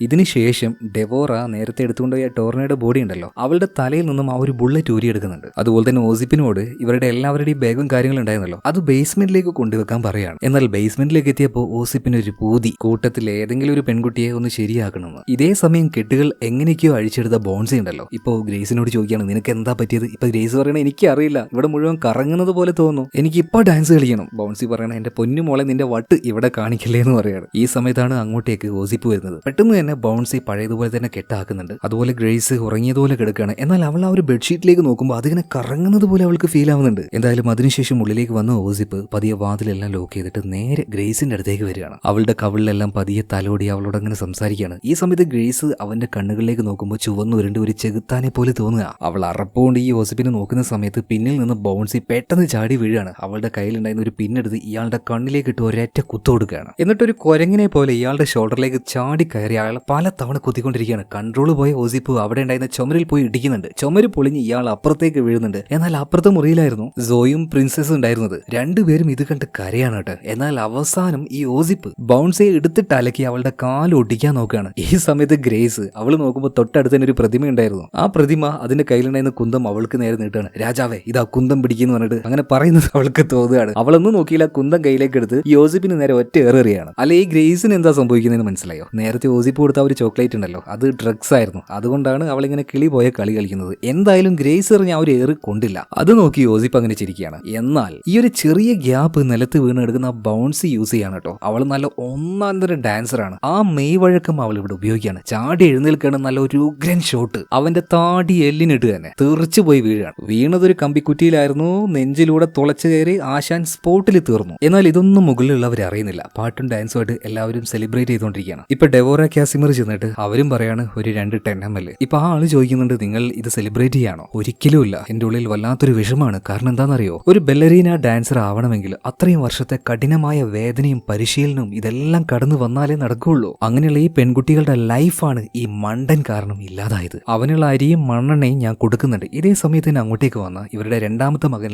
ഇതിനുശേഷം ഡെവോറ നേരത്തെ എടുത്തുകൊണ്ടുപോയ ടോർണയുടെ ബോഡി ഉണ്ടല്ലോ, അവളുടെ തലയിൽ നിന്നും ആ ഒരു ബുള്ളറ്റ് ഊരിയെടുക്കുന്നുണ്ട്. അതുപോലെ തന്നെ ഓസിപ്പിനോട് ഇവരുടെ എല്ലാവരുടെയും ബാഗും കാര്യങ്ങളും ഉണ്ടായിരുന്നല്ലോ, അത് ബേസ്മെന്റിലേക്ക് കൊണ്ടുവെക്കാൻ പറയാണ്. എന്നാൽ ബേസ്മെന്റിലേക്ക് എത്തിയപ്പോൾ ഓസിപ്പിനൊരു പൂതി, കൂട്ടത്തിൽ ഏതെങ്കിലും ഒരു പെൺകുട്ടിയെ ഒന്ന് ശരിയാക്കണമെന്ന്. ഇതേ സമയം കെട്ടുകൾ എങ്ങനെയൊക്കെയോ അഴിച്ചെടുത്ത ബോൺസി ഉണ്ടല്ലോ, ഇപ്പോൾ ഗ്രേസിനോട് ചോദിക്കുകയാണ്, നിനക്ക് എന്താ പറ്റിയത്. ഇപ്പൊ ഗ്രേസ് പറയണ, എനിക്ക് അറിയില്ല, ഇവിടെ മുഴുവൻ കറങ്ങുന്നത് പോലെ തോന്നുന്നു, എനിക്ക് ഇപ്പൊ ഡാൻസ് കളിക്കണം. ബോൺസി പറയണ, എന്റെ പൊന്നു മോളെ, നിന്റെ വട്ട് ഇവിടെ കാണിക്കല്ലേ എന്ന് പറയാണ്. ഈ സമയത്താണ് അങ്ങോട്ടേക്ക് ഓസിപ്പ് വരുന്നത്. പെട്ടെന്ന് തന്നെ തന്നെ ബൗൺസി പഴയതുപോലെ തന്നെ കെട്ടാക്കുന്നുണ്ട്. അതുപോലെ ഗ്രേസ് ഉറങ്ങിയതുപോലെ കിടക്കുകയാണ്. എന്നാൽ അവൾ ആ ഒരു ബെഡ്ഷീറ്റിലേക്ക് നോക്കുമ്പോൾ അതിങ്ങനെ കറങ്ങുന്നത് പോലെ അവൾക്ക് ഫീൽ ആവുന്നുണ്ട്. എന്തായാലും അതിനുശേഷം ഉള്ളിലേക്ക് വന്ന ഓസിപ്പ് പതിയെ വാതിലെല്ലാം ലോക്ക് ചെയ്തിട്ട് നേരെ ഗ്രേസിന്റെ അടുത്തേക്ക് വരികയാണ്. അവളുടെ കവിളിലെല്ലാം പതിയെ തലോടി അവളോട് അങ്ങനെ സംസാരിക്കുകയാണ്. ഈ സമയത്ത് ഗ്രേസ് അവന്റെ കണ്ണുകളിലേക്ക് നോക്കുമ്പോൾ ചുവന്നു വരേണ്ട ഒരു ചെകുത്താനെ പോലെ തോന്നുക. അവൾ അറപ്പോണ്ട് ഈ ഓസിപ്പിനെ നോക്കുന്ന സമയത്ത് പിന്നിൽ നിന്ന് ബൗൺസി പെട്ടെന്ന് ചാടി വീഴാണ്. അവളുടെ കയ്യിലുണ്ടായിരുന്ന ഒരു പിന്നെടുത്ത് ഇയാളുടെ കണ്ണിലേക്ക് ഇട്ട് ഒരൊറ്റ കുത്തു കൊടുക്കുകയാണ്. എന്നിട്ടൊരു കുരങ്ങിനെ പോലെ ഇയാളുടെ ഷോൾഡറിലേക്ക് ചാടി കയറി അയാളെ പല തവണ കുത്തിക്കൊണ്ടിരിക്കുകയാണ്. കൺട്രോൾ പോയ ഓസിപ്പ് അവിടെ ഉണ്ടായിരുന്ന ചുമരിൽ പോയി ഇടിക്കുന്നുണ്ട്. ചുമര് പൊളിഞ്ഞ് ഇയാൾ അപ്പുറത്തേക്ക് വീഴുന്നുണ്ട്. എന്നാൽ അപ്പുറത്തെ മുറിയിലായിരുന്നു സോയും പ്രിൻസസും ഉണ്ടായിരുന്നത്. രണ്ടുപേരും ഇത് കണ്ട് കരയാണ് കേട്ടോ. എന്നാൽ അവസാനം ഈ ഓസിപ്പ് ബൗൺസിയെ എടുത്തിട്ട് അലക്കി അവളുടെ കാല് ഒട്ടിക്കാൻ നോക്കുകയാണ്. ഈ സമയത്ത് ഗ്രേസ് അവൾ നോക്കുമ്പോൾ തൊട്ടടുത്ത് തന്നെ ഒരു പ്രതിമ ഉണ്ടായിരുന്നു. ആ പ്രതിമ അതിന്റെ കയ്യിലുണ്ടായിരുന്ന കുന്തം അവൾക്ക് നേരെ നീട്ടാണ്. രാജാവേ ഇതാ കുന്തം പിടിക്കുന്നു പറഞ്ഞിട്ട് അങ്ങനെ പറയുന്നത് അവൾക്ക് തോന്നുകയാണ്. അവളൊന്നും നോക്കിയില്ല, കുന്തം കയ്യിലേക്ക് എടുത്ത് യോസിപ്പിന് നേരെ ഒറ്റ ഏറിയാണ്. അല്ല ഈ ഗ്രേസിന് എന്താ സംഭവിക്കുന്നതെന്ന് മനസ്സിലായോ? നേരത്തെ ഓസിപ്പ് കൊടുത്ത ഒരു ചോക്ലേറ്റ് ഉണ്ടല്ലോ, അത് ഡ്രഗ്സ് ആയിരുന്നു. അതുകൊണ്ടാണ് അവളിങ്ങനെ കിളി പോയ കളി കളിക്കുന്നത്. എന്തായാലും ഗ്രേസ് എറിഞ്ഞ ആ ഒരു ഏറ് കൊണ്ടില്ല. അത് നോക്കി യോസിപ്പ് അങ്ങനെ ചിരിക്കുകയാണ്. എന്നാൽ ഈ ഒരു ചെറിയ ഗ്യാപ്പ് നിലത്ത് വീണ് എടുക്കുന്ന ബൗൺസി യൂസ് ചെയ്യാണ് കേട്ടോ. അവൾ നല്ല ഒന്നാം തരം ഡാൻസറാണ്. ആ മെയ് വഴക്കം അവൾ ഇവിടെ ഉപയോഗിക്കുകയാണ്. ചാടി എഴുന്നേൽക്കാണ്, നല്ല ഒരു ഉഗ്രൻ ഷോട്ട്. അവന്റെ താടി എല്ലിനിട്ട് തന്നെ തെറിച്ചു പോയി വീഴാണ്. വീണതൊരു കമ്പിക്കുറ്റിയിലായിരുന്നു. നെഞ്ചിലൂടെ തുളച്ചു കയറി ആശാൻ സ്പോട്ടിൽ തീർന്നു. എന്നാൽ ഇതൊന്നും മുകളിലുള്ളവർ അറിയുന്നില്ല. പാട്ടും ഡാൻസുമായിട്ട് എല്ലാവരും സെലിബ്രേറ്റ് ചെയ്തുകൊണ്ടിരിക്കുകയാണ്. ഇപ്പൊ ഡെവോറ കാസിമർ ചെന്നിട്ട് അവരും പറയാണ് ഒരു 2 10ml. ഇപ്പൊ ആ ആള് ചോദിക്കുന്നുണ്ട് നിങ്ങൾ ഇത് സെലിബ്രേറ്റ് ചെയ്യാണോ? ഒരിക്കലും ഇല്ല. എന്റെ ഉള്ളിൽ വല്ലാത്തൊരു വിഷമാണ്. കാരണം എന്താണെന്നറിയോ, ഒരു ബെല്ലറീന ഡാൻസർ ആവണമെങ്കിൽ അത്രയും വർഷത്തെ കഠിനമായ വേദനയും പരിശീലനവും ഇതെല്ലാം കടന്നു വന്നാലേ നടക്കുകയുള്ളൂ. അങ്ങനെയുള്ള ഈ പെൺകുട്ടികളുടെ ലൈഫാണ് ഈ മണ്ടൻ കാരണം ഇല്ലാതായത്. അവനുള്ള അരിയും മണ്ണെണ്ണയും ഞാൻ കൊടുക്കുന്നുണ്ട്. ഇതേ സമയത്ത് തന്നെ അങ്ങോട്ടേക്ക് വന്ന ഇവരുടെ രണ്ടാമത്തെ മകൻ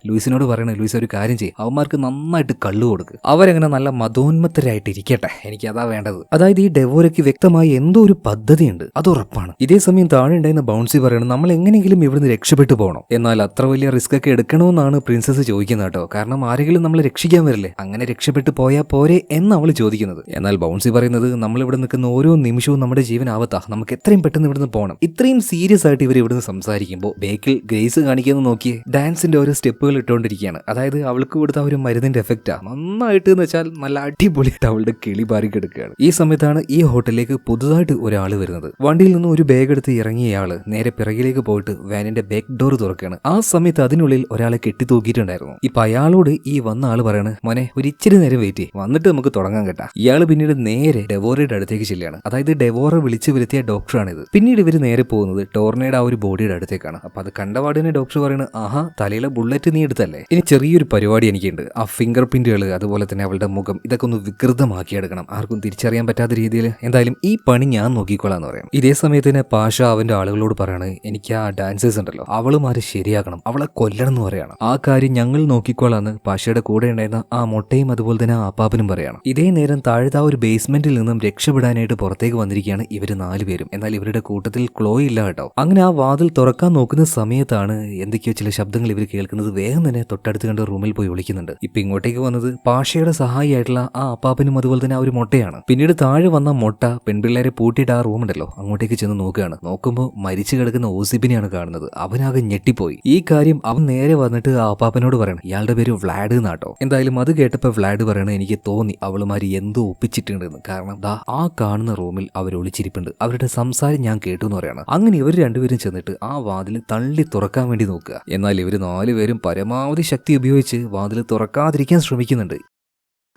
ലൂയിസിനോട് പറയണ, ലൂയിസ് ഒരു കാര്യം ചെയ്യും, അവന്മാർക്ക് നന്നായിട്ട് കള്ളു കൊടുക്കുക. അവരങ്ങനെ നല്ല മതോന്മത്തരായിട്ട് ഇരിക്കട്ടെ, എനിക്ക് അതാ വേണ്ടത്. അതായത് ഈ ഡെവോറയ്ക്ക് വ്യക്തമായി എന്തോ ഒരു പദ്ധതിയുണ്ട്, അത് ഉറപ്പാണ്. ഇതേ സമയം താഴെ ഉണ്ടായിരുന്ന ബൗൺസി പറയണം നമ്മൾ എങ്ങനെയെങ്കിലും ഇവിടുന്ന് രക്ഷപ്പെട്ടു പോകണം. എന്നാൽ അത്ര വലിയ റിസ്ക് ഒക്കെ എടുക്കണമെന്നാണ് പ്രിൻസസ് ചോദിക്കുന്നത് കേട്ടോ. കാരണം ആരെങ്കിലും നമ്മളെ രക്ഷിക്കാൻ വരില്ലേ, അങ്ങനെ രക്ഷപ്പെട്ടു പോയാൽ പോരെ എന്ന് അവൾ ചോദിക്കുന്നത്. എന്നാൽ ബൗൺസി പറയുന്നത് നമ്മൾ ഇവിടെ നിൽക്കുന്ന ഓരോ നിമിഷവും നമ്മുടെ ജീവൻ ആവത്താ, നമുക്ക് എത്രയും പെട്ടെന്ന് ഇവിടുന്ന് പോകണം. ഇത്രയും സീരിയസ് ആയിട്ട് ഇവർ ഇവിടുന്ന് സംസാരിക്കുമ്പോൾ ബേക്കിൽ ഗ്രേസ് കാണിക്കുന്നത് നോക്കിയേ, ഡാൻസിന്റെ ഓരോ സ്റ്റെപ്പുകൾ ഇട്ടുകൊണ്ടിരിക്കുകയാണ്. അതായത് അവൾക്ക് കൊടുത്ത ഒരു മരുന്നിന്റെ എഫക്റ്റാ നന്നായിട്ട് എന്ന് വെച്ചാൽ നല്ല അടിപൊളിയായിട്ട് അവളുടെ കിളി പാറിക്കെടുക്കുകയാണ്. ഈ സമയത്താണ് ഈ ഹോട്ടലിലേക്ക് പുതുതായിട്ട് ഒരാൾ വരുന്നത്. വണ്ടിയിൽ നിന്ന് ഒരു ബാഗ് എടുത്ത് ഇറങ്ങിയയാള് നേരെ പിറകിലേക്ക് പോയിട്ട് വാനിന്റെ ബാക്ക് ഡോർ തുറക്കുകയാണ്. ആ സമയത്ത് അതിനുള്ളിൽ ഒരാളെ കെട്ടിത്തൂക്കിയിട്ടുണ്ടായിരുന്നു. ഇപ്പൊ അയാളോട് ഈ വന്ന ആള് പറയാണ്, മോനെ ഒരു ഇച്ചിരി നേരം വെയിറ്റ് ചെയ്യ്, വന്നിട്ട് നമുക്ക് തുടങ്ങാൻ കേട്ടാ. ഇയാള് പിന്നീട് നേരെ ഡെവോറയുടെ അടുത്തേക്ക് ചെല്ലുകയാണ്. അതായത് ഡെവോറ വിളിച്ചു വരുത്തിയ ഡോക്ടറാണിത്. പിന്നീട് ഇവര് നേരെ പോകുന്നത് ടോർണയുടെ ആ ഒരു ബോഡിയുടെ അടുത്തേക്കാണ്. അപ്പൊ അത് കണ്ടപാടിനെ ഡോക്ടർ പറയുന്നത്, ആഹാ തലയിലെ ബുള്ളറ്റ് നീ എടുത്തല്ലേ, ഇനി ചെറിയൊരു പരിപാടി എനിക്കുണ്ട്. ആ ഫിംഗർ പ്രിന്റുകൾ അതുപോലെ തന്നെ അവളുടെ മുഖം ഇതൊക്കെ ഒന്ന് വികൃതമാക്കിയെടുക്കണം, ആർക്കും തിരിച്ചറിയാൻ പറ്റാത്ത രീതിയിൽ. എന്തായാലും ഈ പണി ഞാൻ നോക്കിക്കോളാന്ന് പറയാം. ഇതേ സമയത്ത് തന്നെ പാഷ അവന്റെ ആളുകളോട് പറയാണ്, എനിക്ക് ആ ഡാൻസേഴ്സ് ഉണ്ടല്ലോ അവളുമാരെ ശരിയാക്കണം, അവളെ കൊല്ലണം എന്ന് പറയാണ്. ആ കാര്യം ഞങ്ങൾ നോക്കിക്കോളാന്ന് പാഷയുടെ കൂടെ ഉണ്ടായിരുന്ന ആ മൊട്ടയും അതുപോലെ തന്നെ ആ അപ്പാപ്പനും പറയാണ്. ഇതേ നേരം താഴത്തെ ആ ഒരു ബേസ്മെന്റിൽ നിന്നും രക്ഷപ്പെടാനായിട്ട് പുറത്തേക്ക് വന്നിരിക്കുകയാണ് ഇവര് 4 പേരും. എന്നാൽ ഇവരുടെ കൂട്ടത്തിൽ ക്ലോ ഇല്ല കേട്ടോ. അങ്ങനെ ആ വാതിൽ തുറക്കാൻ നോക്കുന്ന സമയത്താണ് എന്തൊക്കെയോ ചില ശബ്ദങ്ങൾ ഇവർ കേൾക്കുന്നത്. വേഗം തന്നെ തൊട്ടടുത്ത് കണ്ട റൂമിൽ പോയി വിളിക്കുന്നുണ്ട്. ഇപ്പൊ ഇങ്ങോട്ടേക്ക് വന്നത് പാഷയുടെ സഹായിയായിട്ടുള്ള ആ അപ്പാപ്പനും അതുപോലെ തന്നെ ആ ഒരു മൊട്ടയാണ്. പിന്നീട് താഴെ വന്ന മൊട്ട പെൺപിള്ളേരെ പൂട്ടിയിട്ട് ആ റൂമുണ്ടല്ലോ അങ്ങോട്ടേക്ക് ചെന്ന് നോക്കുകയാണ്. നോക്കുമ്പോൾ മരിച്ചു കിടക്കുന്ന ഓസിപ്പിനെയാണ് കാണുന്നത്. അവനാകെ ഞെട്ടിപ്പോയി. ഈ കാര്യം അവൻ നേരെ വന്നിട്ട് ആ അപ്പാപ്പനോട് പറയണം, ഇയാളുടെ പേര് വ്ലാഡ് എന്നാട്ടോ. എന്തായാലും അത് കേട്ടപ്പോ വ്ലാഡ് പറയണ, എനിക്ക് തോന്നി അവളുമാരി എന്തോ ഒപ്പിച്ചിട്ടുണ്ടെന്ന്. കാരണം ദാ ആ കാണുന്ന റൂമിൽ അവർ ഒളിച്ചിരിപ്പുണ്ട്, അവരുടെ സംസാരം ഞാൻ കേട്ടു എന്ന് പറയാണ്. അങ്ങനെ ഇവർ രണ്ടുപേരും ചെന്നിട്ട് ആ വാതിൽ തള്ളി തുറക്കാൻ വേണ്ടി നോക്കുക. എന്നാൽ ഇവർ 4 പേരും പരമാവധി ശക്തി ഉപയോഗിച്ച് വാതിൽ തുറക്കാതിരിക്കാൻ ശ്രമിക്കുന്നുണ്ട്.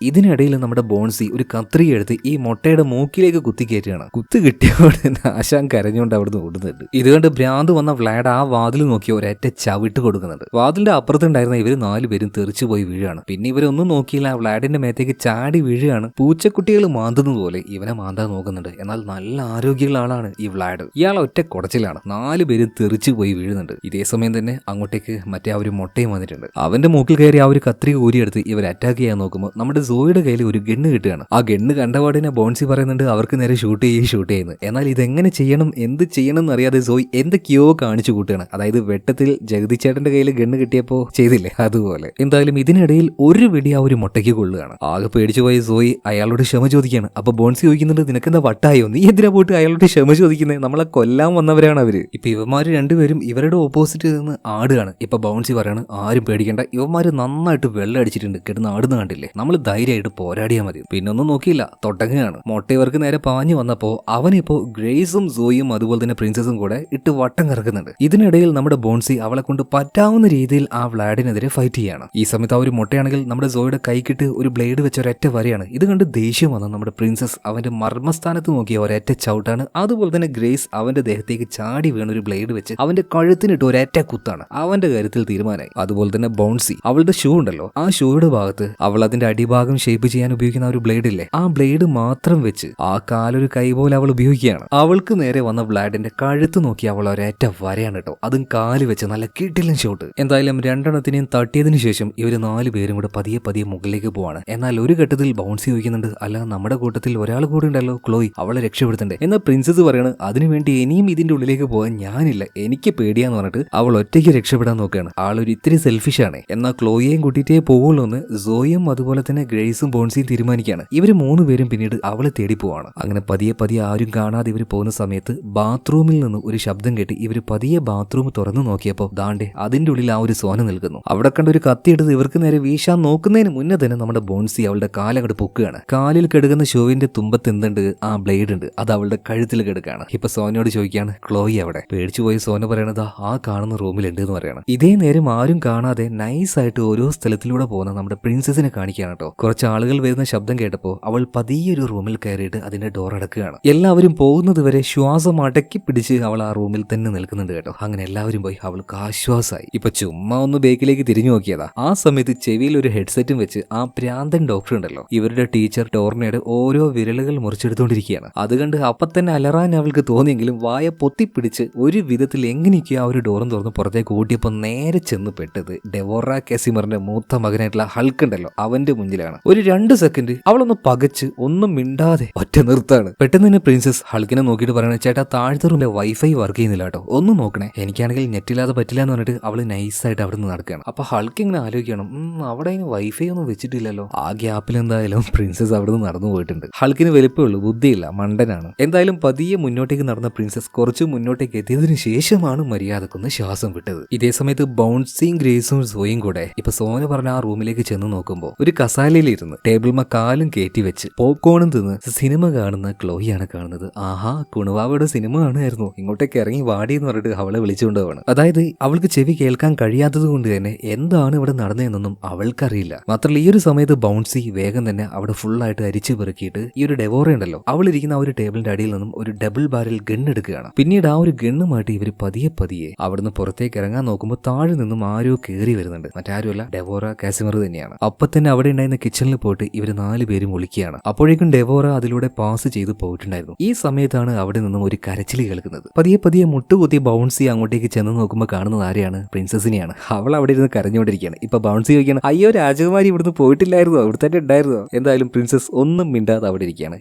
ഇതിനിടയിൽ നമ്മുടെ ബോൺസി ഒരു കത്രി എടുത്ത് ഈ മൊട്ടയുടെ മൂക്കിലേക്ക് കുത്തി കയറ്റുകയാണ്. കുത്ത് കിട്ടിയവിടെ തന്നെ ആശാൻ കരഞ്ഞുകൊണ്ട് അവിടുന്ന് ഓടുന്നുണ്ട്. ഇതുകൊണ്ട് ഭ്രാന്ത് വന്ന വ്ലാഡ് ആ വാതിൽ നോക്കി ഒരൊറ്റ ചവിട്ട് കൊടുക്കുന്നുണ്ട്. വാതിലിന്റെ അപ്പുറത്തുണ്ടായിരുന്ന ഇവർ 4 പേരും തെറിച്ചു പോയി വീഴാണ്. പിന്നെ ഇവരൊന്നും നോക്കിയില്ല, വ്ലാഡിന്റെ മേത്തേക്ക് ചാടി വീഴുകയാണ്. പൂച്ചക്കുട്ടികൾ മാന്തുന്നത് പോലെ ഇവനെ മാന്താൻ നോക്കുന്നുണ്ട്. എന്നാൽ നല്ല ആരോഗ്യമുള്ള ആളാണ് ഈ വ്ലാഡ്. ഇയാൾ ഒറ്റ കുടച്ചിലാണ്. 4 പേരും തെറിച്ചു പോയി വീഴുന്നുണ്ട്. ഇതേ സമയം തന്നെ അങ്ങോട്ടേക്ക് മറ്റേ ആ ഒരു മൊട്ടയും വന്നിട്ടുണ്ട്. അവന്റെ മൂക്കിൽ കയറി ആ ഒരു കത്രി ഊരിയെടുത്ത് ഇവർ അറ്റാക്ക് ചെയ്യാൻ നോക്കുമ്പോൾ നമ്മുടെ സോയുടെ കയ്യിൽ ഒരു ഗണ്ണ് കിട്ടുകയാണ്. ആ ഗണ്ണ് കണ്ടപാടിനെ ബോൺസി പറയുന്നുണ്ട് അവർക്ക് നേരെ ഷൂട്ട് ചെയ്യുന്നു. എന്നാൽ ഇതെങ്ങനെ ചെയ്യണം എന്ത് ചെയ്യണം എന്നറിയാതെ സോയ് എന്തൊക്കെയോ കാണിച്ചു കൂട്ടുകയാണ്. അതായത് വെട്ടത്തിൽ ജഗതി ചേട്ടന്റെ കയ്യിൽ ഗണ്ണ് കിട്ടിയപ്പോ ചെയ്തില്ലേ അതുപോലെ. എന്തായാലും ഇതിനിടയിൽ ഒരു വെടി ആ ഒരു മൊട്ടയ്ക്ക് കൊള്ളുകയാണ്. ആകെ പേടിച്ചു പോയ സോയ് അയാളോട് ക്ഷമ ചോദിക്കുകയാണ്. അപ്പൊ ബോൺസി ചോദിക്കുന്നുണ്ട്, നിനക്കെന്താ വട്ടായോ, നീ എന്തിനാ പോയിട്ട് അയാളോട് ക്ഷമ ചോദിക്കുന്നത്, നമ്മളെ കൊല്ലാൻ വന്നവരാണ് അവര്. ഇപ്പൊ ഇവന്മാര് രണ്ടുപേരും ഇവരുടെ ഓപ്പോസിറ്റ് നിന്ന് ആടുകയാണ്. ഇപ്പൊ ബോൺസി പറയാണ്, ആരും പേടിക്കേണ്ട, ഇവന്മാര് നന്നായിട്ട് വെള്ളം അടിച്ചിട്ടുണ്ട്, കിടന്ന് ആടുന്ന കണ്ടില്ലേ, നമ്മൾ ധൈര്യമായിട്ട് പോരാടിയാൽ മതി. പിന്നൊന്നും നോക്കിയില്ല, തൊട്ടങ്ങനെയാണ്. മൊട്ട ഇവർക്ക് നേരെ പാഞ്ഞു വന്നപ്പോ അവനിപ്പോ ഗ്രേസും സോയും അതുപോലെ തന്നെ പ്രിൻസസും കൂടെ ഇട്ട് വട്ടം കറക്കുന്നുണ്ട്. ഇതിനിടയിൽ നമ്മുടെ ബോൺസി അവളെ കൊണ്ട് പറ്റാവുന്ന രീതിയിൽ ആ വ്ലാഡിനെതിരെ ഫൈറ്റ് ചെയ്യാണ്. ഈ സമയത്ത് ആ ഒരു മുട്ടയാണെങ്കിൽ നമ്മുടെ സോയുടെ കൈക്കിട്ട് ഒരു ബ്ലേഡ് വെച്ച ഒരൊറ്റ വരെയാണ്. ഇത് കണ്ട് ദേഷ്യം വന്ന നമ്മുടെ പ്രിൻസസ് അവന്റെ മർമ്മസ്ഥാനത്ത് നോക്കിയ ഒരൊറ്റ ചവിട്ടാണ്. അതുപോലെ തന്നെ ഗ്രേസ് അവന്റെ ദേഹത്തേക്ക് ചാടി വീണ ഒരു ബ്ലേഡ് വെച്ച് അവന്റെ കഴുത്തിനിട്ട് ഒരൊറ്റ കുത്താണ്. അവന്റെ കാര്യത്തിൽ തീരുമാനമായി. അതുപോലെ തന്നെ ബോൺസി അവളുടെ ഷൂ ഉണ്ടല്ലോ, ആ ഷൂയുടെ ഭാഗത്ത് അവൾ അതിന്റെ അടിഭാഗം ഷേപ്പ് ചെയ്യാൻ ഉപയോഗിക്കുന്ന ഒരു ബ്ലേഡ് ഇല്ലേ, ആ ബ്ലേഡ് മാത്രം വെച്ച് ആ കാലൊരു കൈ പോലെ അവൾ ഉപയോഗിക്കുകയാണ്. അവൾക്ക് നേരെ വന്ന ബ്ലാഡിന്റെ കഴുത്ത് നോക്കി അവൾ ഒരേറ്റ വരയാണ് കേട്ടോ. അതും കാല് വെച്ച് നല്ല കിട്ടിലും ഷോട്ട്. എന്തായാലും രണ്ടെണ്ണത്തിനെയും തട്ടിയതിനു ശേഷം ഇവര് 4 പേരും കൂടെ പതിയെ പതിയെ മുകളിലേക്ക് പോവാണ്. എന്നാൽ ഒരു ഘട്ടത്തിൽ ബൗൺസി ചോദിക്കുന്നുണ്ട്, അല്ല നമ്മുടെ കൂട്ടത്തിൽ ഒരാൾ കൂടെ ഉണ്ടല്ലോ ക്ലോയി, അവളെ രക്ഷപ്പെടുത്തണ്ടേ? എന്നാൽ പ്രിൻസസ് പറയാണ്, അതിനുവേണ്ടി ഇനിയും ഇതിന്റെ ഉള്ളിലേക്ക് പോകാൻ ഞാനില്ല, എനിക്ക് പേടിയാന്ന് പറഞ്ഞിട്ട് അവൾ ഒറ്റയ്ക്ക് രക്ഷപ്പെടാൻ നോക്കുകയാണ്. ആളൊരു ഇത്തിരി സെൽഫിഷ് ആണ്. എന്നാൽ ക്ലോയിയെയും കൂട്ടിയിട്ടേ പോവുള്ളൂ എന്ന് സോയും അതുപോലെ തന്നെ ഗ്രേസും ബോൺസിയും തീരുമാനിക്കുകയാണ്. ഇവര് 3 പേരും പിന്നീട് അവളെ തേടി പോവാണ്. അങ്ങനെ പതിയെ പതിയെ ആരും കാണാതെ ഇവർ പോകുന്ന സമയത്ത് ബാത്റൂമിൽ നിന്ന് ഒരു ശബ്ദം കേട്ട് ഇവർ പതിയെ ബാത്റൂം തുറന്നു നോക്കിയപ്പോൾ ദാണ്ടെ അതിന്റെ ഉള്ളിൽ ആ ഒരു സോന നിൽക്കുന്നു. അവിടെ കണ്ട ഒരു കത്തി എടുത്ത് ഇവർക്ക് നേരെ വീശാൻ നോക്കുന്നതിന് മുന്നേ തന്നെ നമ്മുടെ ബോൺസി അവളുടെ കാലങ്ങോട്ട് പൊക്കുകയാണ്. കാലിൽ കിടക്കുന്ന ഷൂവിന്റെ തുമ്പത്ത് എന്തുണ്ട്, ആ ബ്ലേഡ് ഉണ്ട്, അത് അവളുടെ കഴുത്തിൽ കിടക്കുകയാണ്. ഇപ്പൊ സോനയോട് ചോദിക്കുകയാണ്, ക്ലോയി അവിടെ? പേടിച്ചു പോയി സോന പറയണത് ആ കാണുന്ന റൂമിലുണ്ട് എന്ന് പറയണം. ഇതേ നേരം ആരും കാണാതെ നൈസായിട്ട് ഓരോ സ്ഥലത്തിലൂടെ പോകുന്ന നമ്മുടെ പ്രിൻസസിനെ കാണിക്കുകയാണ് കേട്ടോ. കുറച്ച് ആളുകൾ വരുന്ന ശബ്ദം കേട്ടപ്പോൾ അവൾ പതിയെ ഒരു റൂമിൽ കയറിയിട്ട് അതിന്റെ ഡോർ അടക്കുകയാണ്. എല്ലാവരും പോകുന്നത് വരെ ശ്വാസം അടക്കി പിടിച്ച് അവൾ ആ റൂമിൽ തന്നെ നിൽക്കുന്നുണ്ട് കേട്ടോ. അങ്ങനെ എല്ലാവരും പോയി അവൾക്ക് ആശ്വാസമായി. ഇപ്പൊ ചുമ്മാ ഒന്ന് ബേക്കിലേക്ക് തിരിഞ്ഞു നോക്കിയതാ. ആ സമയത്ത് ചെവിയിൽ ഒരു ഹെഡ്സെറ്റും വെച്ച് ആ പ്രാന്തൻ ഡോക്ടർ ഉണ്ടല്ലോ, ഇവരുടെ ടീച്ചർ ടോർണയുടെ ഓരോ വിരലുകൾ മുറിച്ചെടുത്തോണ്ടിരിക്കുകയാണ്. അത് കണ്ട് അപ്പൊ തന്നെ അലറാൻ അവൾക്ക് തോന്നിയെങ്കിലും വായ പൊത്തിപ്പിടിച്ച് ഒരു വിധത്തിൽ എങ്ങനെയൊക്കെയോ ആ ഒരു ഡോറും തുറന്ന് പുറത്തേക്ക് ഓടിയപ്പോൾ നേരെ ചെന്ന് പെട്ടത് ഡെവോറ കാസിമറിന്റെ മൂത്ത മകനായിട്ടുള്ള ഹൾക്ക് ഉണ്ടല്ലോ, അവന്റെ മുന്നിലാണ്. ഒരു 2 സെക്കൻഡ് അവളൊന്ന് പകച്ച് ഒന്നും മിണ്ടാതെ ഒറ്റ നിർത്താണ്. പെട്ടെന്ന് തന്നെ പ്രിൻസസ് ഹൾക്കിനെ നോക്കിയിട്ട് പറയണ, ചേട്ടാ താഴത്തെ റൂമിലെ വൈഫൈ വർക്ക് ചെയ്യുന്നില്ല കേട്ടോ, ഒന്ന് നോക്കണേ, എനിക്കാണെങ്കിൽ നെറ്റില്ലാതെ പറ്റില്ല എന്ന് പറഞ്ഞിട്ട് അവള് നൈസായിട്ട് അവിടെ നിന്ന് നടക്കുകയാണ്. അപ്പൊ ഹൾക്ക് ഇങ്ങനെ ആലോചിക്കണം, അവിടെ അതിന് വൈഫൈ ഒന്നും വെച്ചിട്ടില്ലല്ലോ. ആ ഗ്യാപ്പിൽ എന്തായാലും പ്രിൻസസ് അവിടെ നിന്ന് നടന്നു പോയിട്ടുണ്ട്. ഹൾക്കിന് വലിപ്പമുള്ളൂ, ബുദ്ധിയില്ല, മണ്ടനാണ്. എന്തായാലും പതിയെ മുന്നോട്ടേക്ക് നടന്ന പ്രിൻസസ് കുറച്ച് മുന്നോട്ടേക്ക് എത്തിയതിനു ശേഷമാണ് മര്യാദക്കൊന്ന് ശ്വാസം വിട്ടത്. ഇതേ സമയത്ത് ബൗൺസിയും ഗ്രേസും സോയും കൂടെ ഇപ്പൊ സോന പറഞ്ഞ ആ റൂമിലേക്ക് ചെന്ന് നോക്കുമ്പോൾ ഒരു കസാലയിലിരുന്ന് ടേബിൾമ കാലും കയറ്റി വെച്ച് പോപ്കോണും തിന്ന് സിനിമ കാണുന്ന ക്ലോയിയാണ് കാണുന്നത്. ആഹാ, കുണുവാവയുടെ സിനിമ കാണുമായിരുന്നു, ഇങ്ങോട്ടേക്ക് ഇറങ്ങി വാടി എന്ന് പറഞ്ഞിട്ട് അവളെ വിളിച്ചുകൊണ്ടുപോവാണ്. അതായത് അവൾക്ക് ചെവി കേൾക്കാൻ കഴിയാത്തത് കൊണ്ട് തന്നെ എന്താണ് ഇവിടെ നടന്നതെന്നൊന്നും അവൾക്കറിയില്ല. മാത്രമല്ല ഈ ഒരു സമയത്ത് ബൗൺസി വേഗം തന്നെ അവിടെ ഫുള്ളായിട്ട് അരിച്ചു പെറുക്കിയിട്ട് ഈ ഒരു ഡെവോറ ഉണ്ടല്ലോ, അവളിരിക്കുന്ന ആ ഒരു ടേബിളിന്റെ അടിയിൽ നിന്നും ഒരു ഡബിൾ ബാരൽ ഗൺ എടുക്കുകയാണ്. പിന്നീട് ആ ഒരു ഗണ്ണുമായിട്ട് ഇവർ പതിയെ പതിയെ അവിടുന്ന് പുറത്തേക്ക് ഇറങ്ങാൻ നോക്കുമ്പോൾ താഴെ നിന്നും ആരോ കയറി വരുന്നുണ്ട്. മറ്റാരുമല്ല, ഡെവോറ കാസിമർ തന്നെയാണ്. അപ്പൊ തന്നെ അവിടെ ഉണ്ടായിരുന്ന കിച്ചണിൽ പോയിട്ട് ഇവർ 4 പേരും ഒളിക്കുകയാണ്. അപ്പോഴേക്കും ഡെവോറ അതിലൂടെ പാസ് ചെയ്ത് പോയിട്ടുണ്ടായിരുന്നു. ഈ സമയത്താണ് അവിടെ നിന്നും ഒരു കരച്ചിൽ കേൾക്കുന്നത്. പതിയെ പതിയെ മുട്ടുകുത്തി ബൗൺസി അങ്ങോട്ടേക്ക് ചെന്ന് നോക്കുമ്പോൾ കാണുന്നത് ആരെയാണ്? പ്രിൻസസിനെയാണ്. അവൾ അവിടെ ഇരുന്ന് കരഞ്ഞുകൊണ്ടിരിക്കുകയാണ്. ഇപ്പൊ ബൗൺസി ചോദിക്കുകയാണ്, അയ്യോ രാജകുമാരി ഇവിടുന്ന് പോയിട്ടില്ലായിരുന്നോ, ഇവിടെ തന്നെ ഉണ്ടായിരുന്നോ? എന്തായാലും പ്രിൻസസ് ഒന്നും മിണ്ടാതെ അവിടെ ഇരിക്കുകയാണ്.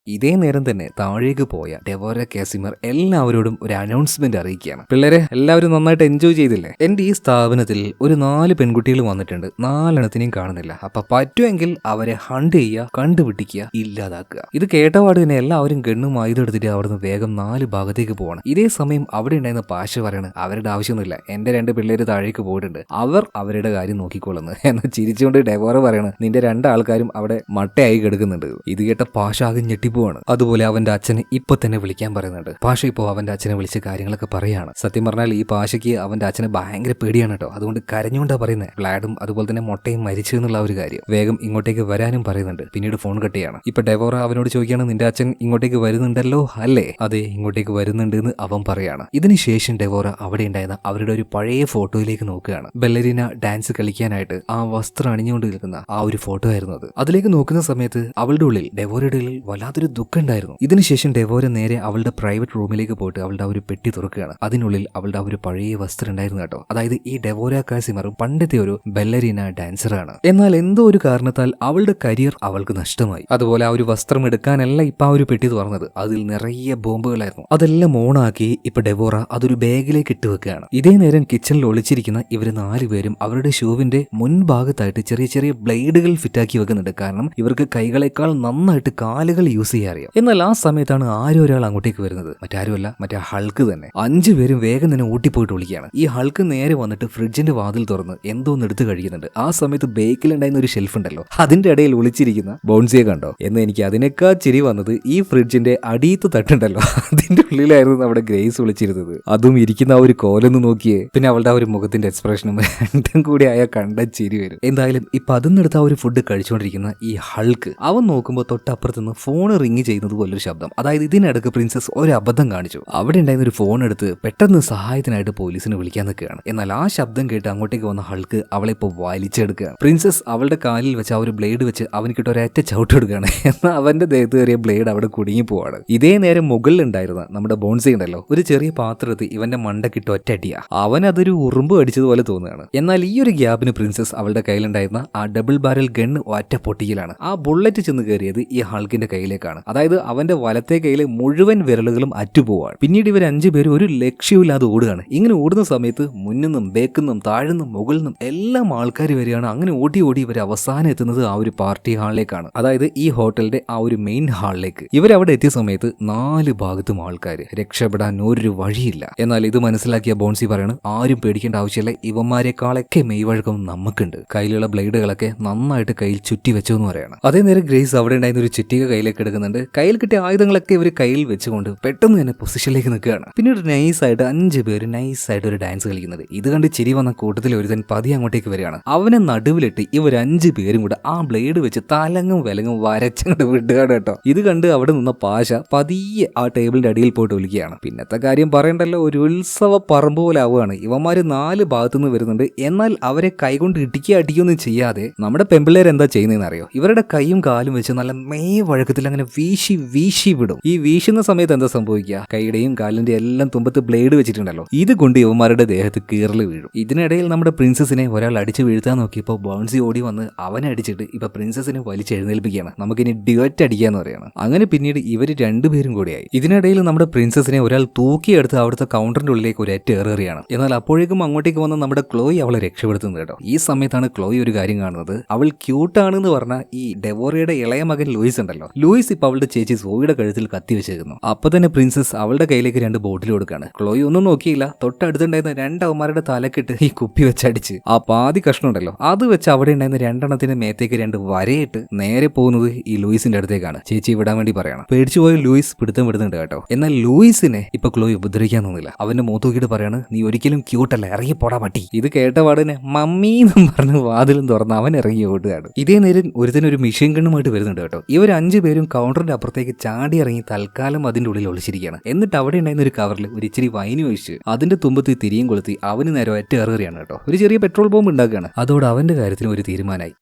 ഇതേ നേരം തന്നെ താഴേക്ക് പോയ ഡെവോറ കാസിമർ എല്ലാവരോടും ഒരു അനൗൺസ്മെന്റ് അറിയിക്കുകയാണ്. പിള്ളേരെ, എല്ലാവരും നന്നായിട്ട് എൻജോയ് ചെയ്തില്ലേ? എന്റെ ഈ സ്ഥാപനത്തിൽ ഒരു 4 പെൺകുട്ടികൾ വന്നിട്ടുണ്ട്, 4 കാണുന്നില്ല. അപ്പൊ പറ്റുമെങ്കിൽ അവരെ ഹണ്ട് ചെയ്യുക, കണ്ടുപിടിക്കുക, ഇല്ലാതാക്കുക. ഇത് കേട്ടപാട് തന്നെ എല്ലാവരും ഗണ്ണും ആയുധം എടുത്തിട്ട് അവിടുന്ന് വേഗം 4 ഭാഗത്തേക്ക് പോകണം. ഇതേ സമയം അവിടെ ഉണ്ടായിരുന്ന പാഷ പറയാണ്, അവരുടെ ആവശ്യമൊന്നുമില്ല, എന്റെ 2 പിള്ളേര് താഴേക്ക് പോയിട്ടുണ്ട്, അവർ അവരുടെ കാര്യം നോക്കിക്കോളുന്നു എന്ന് ചിരിച്ചുകൊണ്ട് ഡെവോറ പറയാണ്, നിന്റെ 2 ആൾക്കാരും അവിടെ മട്ടയായി കിടക്കുന്നുണ്ട്. ഇത് കേട്ട പാഷ ആകെ ഞെട്ടിപ്പോവാണ്. അതുപോലെ അവന്റെ അച്ഛനെ ഇപ്പൊ തന്നെ വിളിക്കാൻ പറയുന്നുണ്ട്. പാഷ ഇപ്പോൾ അവന്റെ അച്ഛനെ വിളിച്ച് കാര്യങ്ങളൊക്കെ പറയാണ്. സത്യം പറഞ്ഞാൽ ഈ പാഷയ്ക്ക് അവന്റെ അച്ഛനെ ഭയങ്കര പേടിയാണ് കേട്ടോ. അതുകൊണ്ട് കരഞ്ഞുകൊണ്ടാ പറയുന്നത്. ബ്ലാഡും അതുപോലെ തന്നെ മൊട്ടയും മരിച്ചു എന്നുള്ള ഒരു കാര്യം. വേഗം ഇങ്ങോട്ടേക്ക് വരാനും പറയുന്നുണ്ട്. പിന്നീട് ഫോൺ കട്ടിയാണ്. ഇപ്പൊ ഡെവോറ അവനോട് ചോദിക്കുകയാണ്, നിന്റെ അച്ഛൻ ഇങ്ങോട്ടേക്ക് വരുന്നുണ്ടല്ലോ അല്ലേ? അതെ, ഇങ്ങോട്ടേക്ക് വരുന്നുണ്ട് എന്ന് അവൻ പറയാണ്. ഇതിനുശേഷം ഡെവോറ അവിടെ ഉണ്ടായിരുന്ന അവരുടെ ഒരു പഴയ ഫോട്ടോയിലേക്ക് നോക്കുകയാണ്. ബെല്ലരീന ഡാൻസ് കളിക്കാനായിട്ട് ആ വസ്ത്രം അണിഞ്ഞുകൊണ്ട് നിൽക്കുന്ന ആ ഒരു ഫോട്ടോ ആയിരുന്നു അത്. അതിലേക്ക് നോക്കുന്ന സമയത്ത് അവളുടെ ഉള്ളിൽ, ഡെവോറയുടെ ഉള്ളിൽ വല്ലാത്തൊരു ദുഃഖം ഉണ്ടായിരുന്നു. ഇതിനുശേഷം ഡെവോര നേരെ അവളുടെ പ്രൈവറ്റ് റൂമിലേക്ക് പോയിട്ട് അവളുടെ ഒരു പെട്ടി തുറക്കുകയാണ്. അതിനുള്ളിൽ അവളുടെ ഒരു പഴയ വസ്ത്രം ഉണ്ടായിരുന്നു കേട്ടോ. അതായത് ഈ ഡെവോര കാസിമറും പണ്ടത്തെ ഒരു ബെല്ലരീന ഡാൻസറാണ്. എന്നാൽ എന്തോ ഒരു കാരണത്താൽ അവളുടെ കരിയർ അവൾക്ക് നഷ്ടമായി. അതുപോലെ ആ ഒരു വസ്ത്രം എടുക്കാനല്ല ഇപ്പൊ ആ ഒരു പെട്ടി തുറന്നത്, അതിൽ നിറയെ ബോംബുകളായിരുന്നു. അതെല്ലാം ഓണാക്കി ഇപ്പൊ ഡെവോറ അതൊരു ബാഗിലേക്ക് ഇട്ട് വെക്കുകയാണ്. ഇതേ നേരം കിച്ചണിൽ ഒളിച്ചിരിക്കുന്ന ഇവര് 4 പേരും അവരുടെ ഷൂവിന്റെ മുൻഭാഗത്തായിട്ട് ചെറിയ ചെറിയ ബ്ലേഡുകൾ ഫിറ്റാക്കി വെക്കുന്നുണ്ട്. കാരണം ഇവർക്ക് കൈകളെക്കാൾ നന്നായിട്ട് കാലുകൾ യൂസ് ബോൺസിയെ അറിയാം. എന്നാൽ ആ സമയത്താണ് ആരോ ഒരാൾ അങ്ങോട്ടേക്ക് വരുന്നത്. മറ്റാരുമല്ല, മറ്റേ ഹൾക്ക് തന്നെ. 5 പേരും വേഗം തന്നെ ഊട്ടിപ്പോയിട്ട് വിളിക്കുകയാണ്. ഈ ഹൾക്ക് നേരെ വന്നിട്ട് ഫ്രിഡ്ജിന്റെ വാതിൽ തുറന്ന് എന്തോന്ന് എടുത്ത് കഴിക്കുന്നുണ്ട്. ആ സമയത്ത് ബേക്കിലുണ്ടായിരുന്ന ഒരു ഷെൽഫ് ഉണ്ടല്ലോ, അതിന്റെ ഇടയിൽ ഒളിച്ചിരിക്കുന്ന ബോൺസിയെ കണ്ടോ എന്ന് എനിക്ക് അതിനേക്കാൾ ചിരി വന്നത് ഈ ഫ്രിഡ്ജിന്റെ അടിയത്ത് തട്ടുണ്ടല്ലോ, അതിന്റെ ഉള്ളിലായിരുന്നു നമ്മുടെ ഗ്രേസ് വിളിച്ചിരുന്നത്. അതും ഇരിക്കുന്ന ആ ഒരു കോലൊന്ന് നോക്കിയേ, പിന്നെ അവളുടെ ആ ഒരു മുഖത്തിന്റെ എക്സ്പ്രഷനും രണ്ടും കൂടി ആയ കണ്ട ചിരി വരും. എന്തായാലും ഇപ്പൊ അതിനെടുത്ത് ആ ഒരു ഫുഡ് കഴിച്ചുകൊണ്ടിരിക്കുന്ന ഈ ഹൾക്ക് അവൻ നോക്കുമ്പോൾ തൊട്ടപ്പുറത്തുനിന്ന് ഫോൺ റിങ് ചെയ്യുന്നത് പോലൊരു ശബ്ദം. അതായത് ഇതിനിടക്ക് പ്രിൻസസ് ഒരു അബദ്ധം കാണിച്ചു. അവിടെ ഉണ്ടായിരുന്ന ഒരു ഫോൺ എടുത്ത് പെട്ടെന്ന് സഹായത്തിനായിട്ട് പോലീസിനെ വിളിക്കാൻ നിൽക്കുകയാണ്. എന്നാൽ ആ ശബ്ദം കേട്ട് അങ്ങോട്ടേക്ക് വന്ന ഹൾക്ക് അവളെ ഇപ്പോൾ വലിച്ചെടുക്കുകയാണ്. പ്രിൻസസ് അവളുടെ കാലിൽ വെച്ച് ആ ഒരു ബ്ലേഡ് വെച്ച് അവനിക്കിട്ട് ഒരൊറ്റ ചവിട്ടെടുക്കുകയാണ്. എന്നാൽ അവന്റെ ദേഹത്ത് കയറിയ ബ്ലേഡ് അവിടെ കുടുങ്ങി പോവാണ്. ഇതേ നേരം മുകളിലുണ്ടായിരുന്ന നമ്മുടെ ബോൺസി ഉണ്ടല്ലോ, ഒരു ചെറിയ പാത്രത്തിൽ ഇവന്റെ മണ്ടക്കിട്ട് ഒറ്റടിയാ. അവൻ അതൊരു ഉറുമ്പ് അടിച്ചതുപോലെ തോന്നുകയാണ്. എന്നാൽ ഈ ഒരു ഗ്യാപ്പിന് പ്രിൻസസ് അവളുടെ കയ്യിലുണ്ടായിരുന്ന ആ ഡബിൾ ബാരൽ ഗൺ ഒറ്റ പൊട്ടിയിലാണ്. ആ ബുള്ളറ്റ് ചെന്ന് കയറിയത് ഈ ഹൾക്കിന്റെ കയ്യിലേക്കാണ്. അതായത് അവന്റെ വലത്തെ കയ്യിലെ മുഴുവൻ വിരലുകളും അറ്റുപോവാണ്. പിന്നീട് ഇവർ 5 പേരും ഒരു ലക്ഷ്യമില്ലാതെ ഓടുകയാണ്. ഇങ്ങനെ ഓടുന്ന സമയത്ത് മുന്നിന്നും ബേക്കുന്നും താഴ്ന്നും മുകളിൽ എല്ലാം ആൾക്കാർ വരികയാണ്. അങ്ങനെ ഓടി ഓടി ഇവർ അവസാനം എത്തുന്നത് ആ ഒരു പാർട്ടി ഹാളിലേക്കാണ്. അതായത് ഈ ഹോട്ടലിന്റെ ആ ഒരു മെയിൻ ഹാളിലേക്ക് ഇവരവിടെ എത്തിയ സമയത്ത് 4 ഭാഗത്തും ആൾക്കാർ. രക്ഷപ്പെടാൻ ഒരു വഴിയില്ല. എന്നാൽ ഇത് മനസ്സിലാക്കിയ ബോൺസി പറയാണ്, ആരും പേടിക്കേണ്ട ആവശ്യമില്ല, ഇവന്മാരെക്കാളൊക്കെ മെയ്വഴക്കം നമുക്കുണ്ട്. കയ്യിലുള്ള ബ്ലേഡുകളൊക്കെ നന്നായിട്ട് കയ്യിൽ ചുറ്റി വെച്ചു എന്ന് പറയാണ്. അതേ നേരം ഗ്രേസ് അവിടെ ഉണ്ടായിരുന്ന ഒരു ചുറ്റിക കയ്യിലേക്ക് എടുക്കുന്നുണ്ട്. കയ്യിൽ കിട്ടിയ ആയുധങ്ങളൊക്കെ ഇവർ കയ്യിൽ വെച്ചുകൊണ്ട് പെട്ടെന്ന് തന്നെ പൊസിഷനിലേക്ക് നിൽക്കുകയാണ്. പിന്നീട് നൈസായിട്ട് 5 പേര് നൈസായിട്ട് ഒരു ഡാൻസ് കളിക്കുന്നത്. ഇത് കണ്ട് ചിരി വന്ന കൂട്ടത്തിൽ ഒരുതൻ പതി അങ്ങോട്ടേക്ക് വരികയാണ്. അവനെ നടുവിലിട്ട് ഇവർ 5 പേരും കൂടെ ആ ബ്ലേഡ് വെച്ച് തലങ്ങും വിലങ്ങും വരച്ചങ്ങോട്ട് വിടുകയാണ് കേട്ടോ. ഇത് കണ്ട് അവിടെ നിന്ന പാശ പതിയെ ആ ടേബിളിന്റെ അടിയിൽ പോയിട്ട് ഒലിക്കുകയാണ്. പിന്നത്തെ കാര്യം പറയണ്ടല്ലോ, ഒരു ഉത്സവ പറമ്പ് പോലെ ആവുകയാണ്. ഇവന്മാര് 4 ഭാഗത്തുനിന്ന് വരുന്നുണ്ട്. എന്നാൽ അവരെ കൈകൊണ്ട് അടിക്കൊന്നും ചെയ്യാതെ നമ്മുടെ പെമ്പിള്ളേർ എന്താ ചെയ്യുന്നതെന്ന് അറിയോ? ഇവരുടെ കൈയും കാലും വെച്ച് നല്ല മെയ് വഴക്കത്തിൽ അങ്ങനെ വീശി വിടും. ഈ വീശുന്ന സമയത്ത് എന്താ സംഭവിക്കുക? കൈയുടെയും കാലിന്റെ എല്ലാം തുമ്പത്ത് ബ്ലേഡ് വെച്ചിട്ടുണ്ടല്ലോ, ഇത് കൊണ്ട് ഇവന്മാരുടെ ദേഹത്ത് കീറൽ വീഴും. ഇതിനിടയിൽ നമ്മുടെ പ്രിൻസസിനെ ഒരാൾ അടിച്ച് വീഴ്ത്താൻ നോക്കിയപ്പോൾ ബോൺസി ഓടി വന്ന് അവനെ അടിച്ചിട്ട് ഇപ്പൊ പ്രിൻസസിനെ വലിച്ചെഴുന്നേൽപ്പിക്കുകയാണ്. നമുക്കിനി ഡിവറ്റ് അടിക്കാന്ന് പറയാണ്. അങ്ങനെ പിന്നീട് ഇവര് 2 പേരും കൂടിയായി. ഇതിനിടയിൽ നമ്മുടെ പ്രിൻസസിനെ ഒരാൾ തൂക്കിയെടുത്ത് അവിടുത്തെ കൗണ്ടറിന്റെ ഉള്ളിലേക്ക് ഒരു ഏറെറിയാണ്. എന്നാൽ അപ്പോഴേക്കും അങ്ങോട്ടേക്ക് വന്ന് നമ്മുടെ ക്ലോയി അവളെ രക്ഷപ്പെടുത്തുന്നത് കേട്ടോ. ഈ സമയത്താണ് ക്ലോയി ഒരു കാര്യം കാണുന്നത്. അവൾ ക്യൂട്ടാണെന്ന് പറഞ്ഞ ഈ ഡെവോറയുടെ ഇളയ മകൻ ലൂയിസ് ഉണ്ടല്ലോ, ലൂയിസ് ഇപ്പൊ അവളുടെ ചേച്ചി സോയിയുടെ കഴുത്തിൽ കത്തി വെച്ചേക്കുന്നു. അപ്പൊ തന്നെ പ്രിൻസസ് അവളുടെ കയ്യിലേക്ക് 2 ബോട്ടിൽ കൊടുക്കാണ്. ക്ലോയി ഒന്നും നോക്കിയില്ല. തൊട്ടടുത്തുണ്ടായിരുന്ന 2 അവന്മാരുടെ തലക്കിട്ട് ഈ കുപ്പി വെച്ചടിച്ച് ആ പാതി കഷ്ണം ഉണ്ടല്ലോ അത് വെച്ച് അവിടെ ഉണ്ടായിരുന്ന 2 എണ്ണത്തിന്റെ മേത്തേക്ക് 2 വരയിട്ട് നേരെ പോകുന്നത് ഈ ലൂയിസിന്റെ അടുത്തേക്കാണ്. ചേച്ചി വിടാൻ വേണ്ടി പറയണം. പേടിച്ചുപോയ ലൂയിസ് പിടുത്തം വിടുന്നുണ്ട് കേട്ടോ. എന്നാൽ ലൂയിസിനെ ഇപ്പൊ ക്ലോയി ഉപദ്രവിക്കാൻ തോന്നില്ല. അവന്റെ മൂത്തോക്കിട്ട് പറയാണ്, നീ ഒരിക്കലും ക്യൂട്ടല്ല, ഇറങ്ങി പോടാ പട്ടി. ഇത് കേട്ട പാടിനെ മമ്മീന്നും പറഞ്ഞ് വാതിലും തുറന്ന് അവൻ ഇറങ്ങി ഓടുകയാണ്. ഇതേ നേരം ഒരുത്തനൊരു മിഷീൻ ഗണ്ണുമായിട്ട് വരുന്നുണ്ട് കേട്ടോ. ഇവർ 5 പേരും കൗണ്ടറിന്റെ അപ്പുറത്തേക്ക് ചാടി ഇറങ്ങി തൽക്കാലം അതിന്റെ ഉള്ളിൽ ഒളിച്ചിരിക്കുകയാണ്. എന്നിട്ട് അവിടെ ഉണ്ടായിരുന്ന ഒരു കവറിൽ ഒരു ഇച്ചിരി വൈന് ഒഴിച്ച് അതിന്റെ തുമ്പത്ത് തിരിയും കൊളുത്തി അവന് നേരെ ഒറ്റ എറിയാണ് കേട്ടോ. ഒരു ചെറിയ പെട്രോൾ ബോംബ് ഉണ്ടാക്കുകയാണ്. അതോടെ അവന്റെ കാര്യത്തിന് ഒരു തീരുമാനമായി.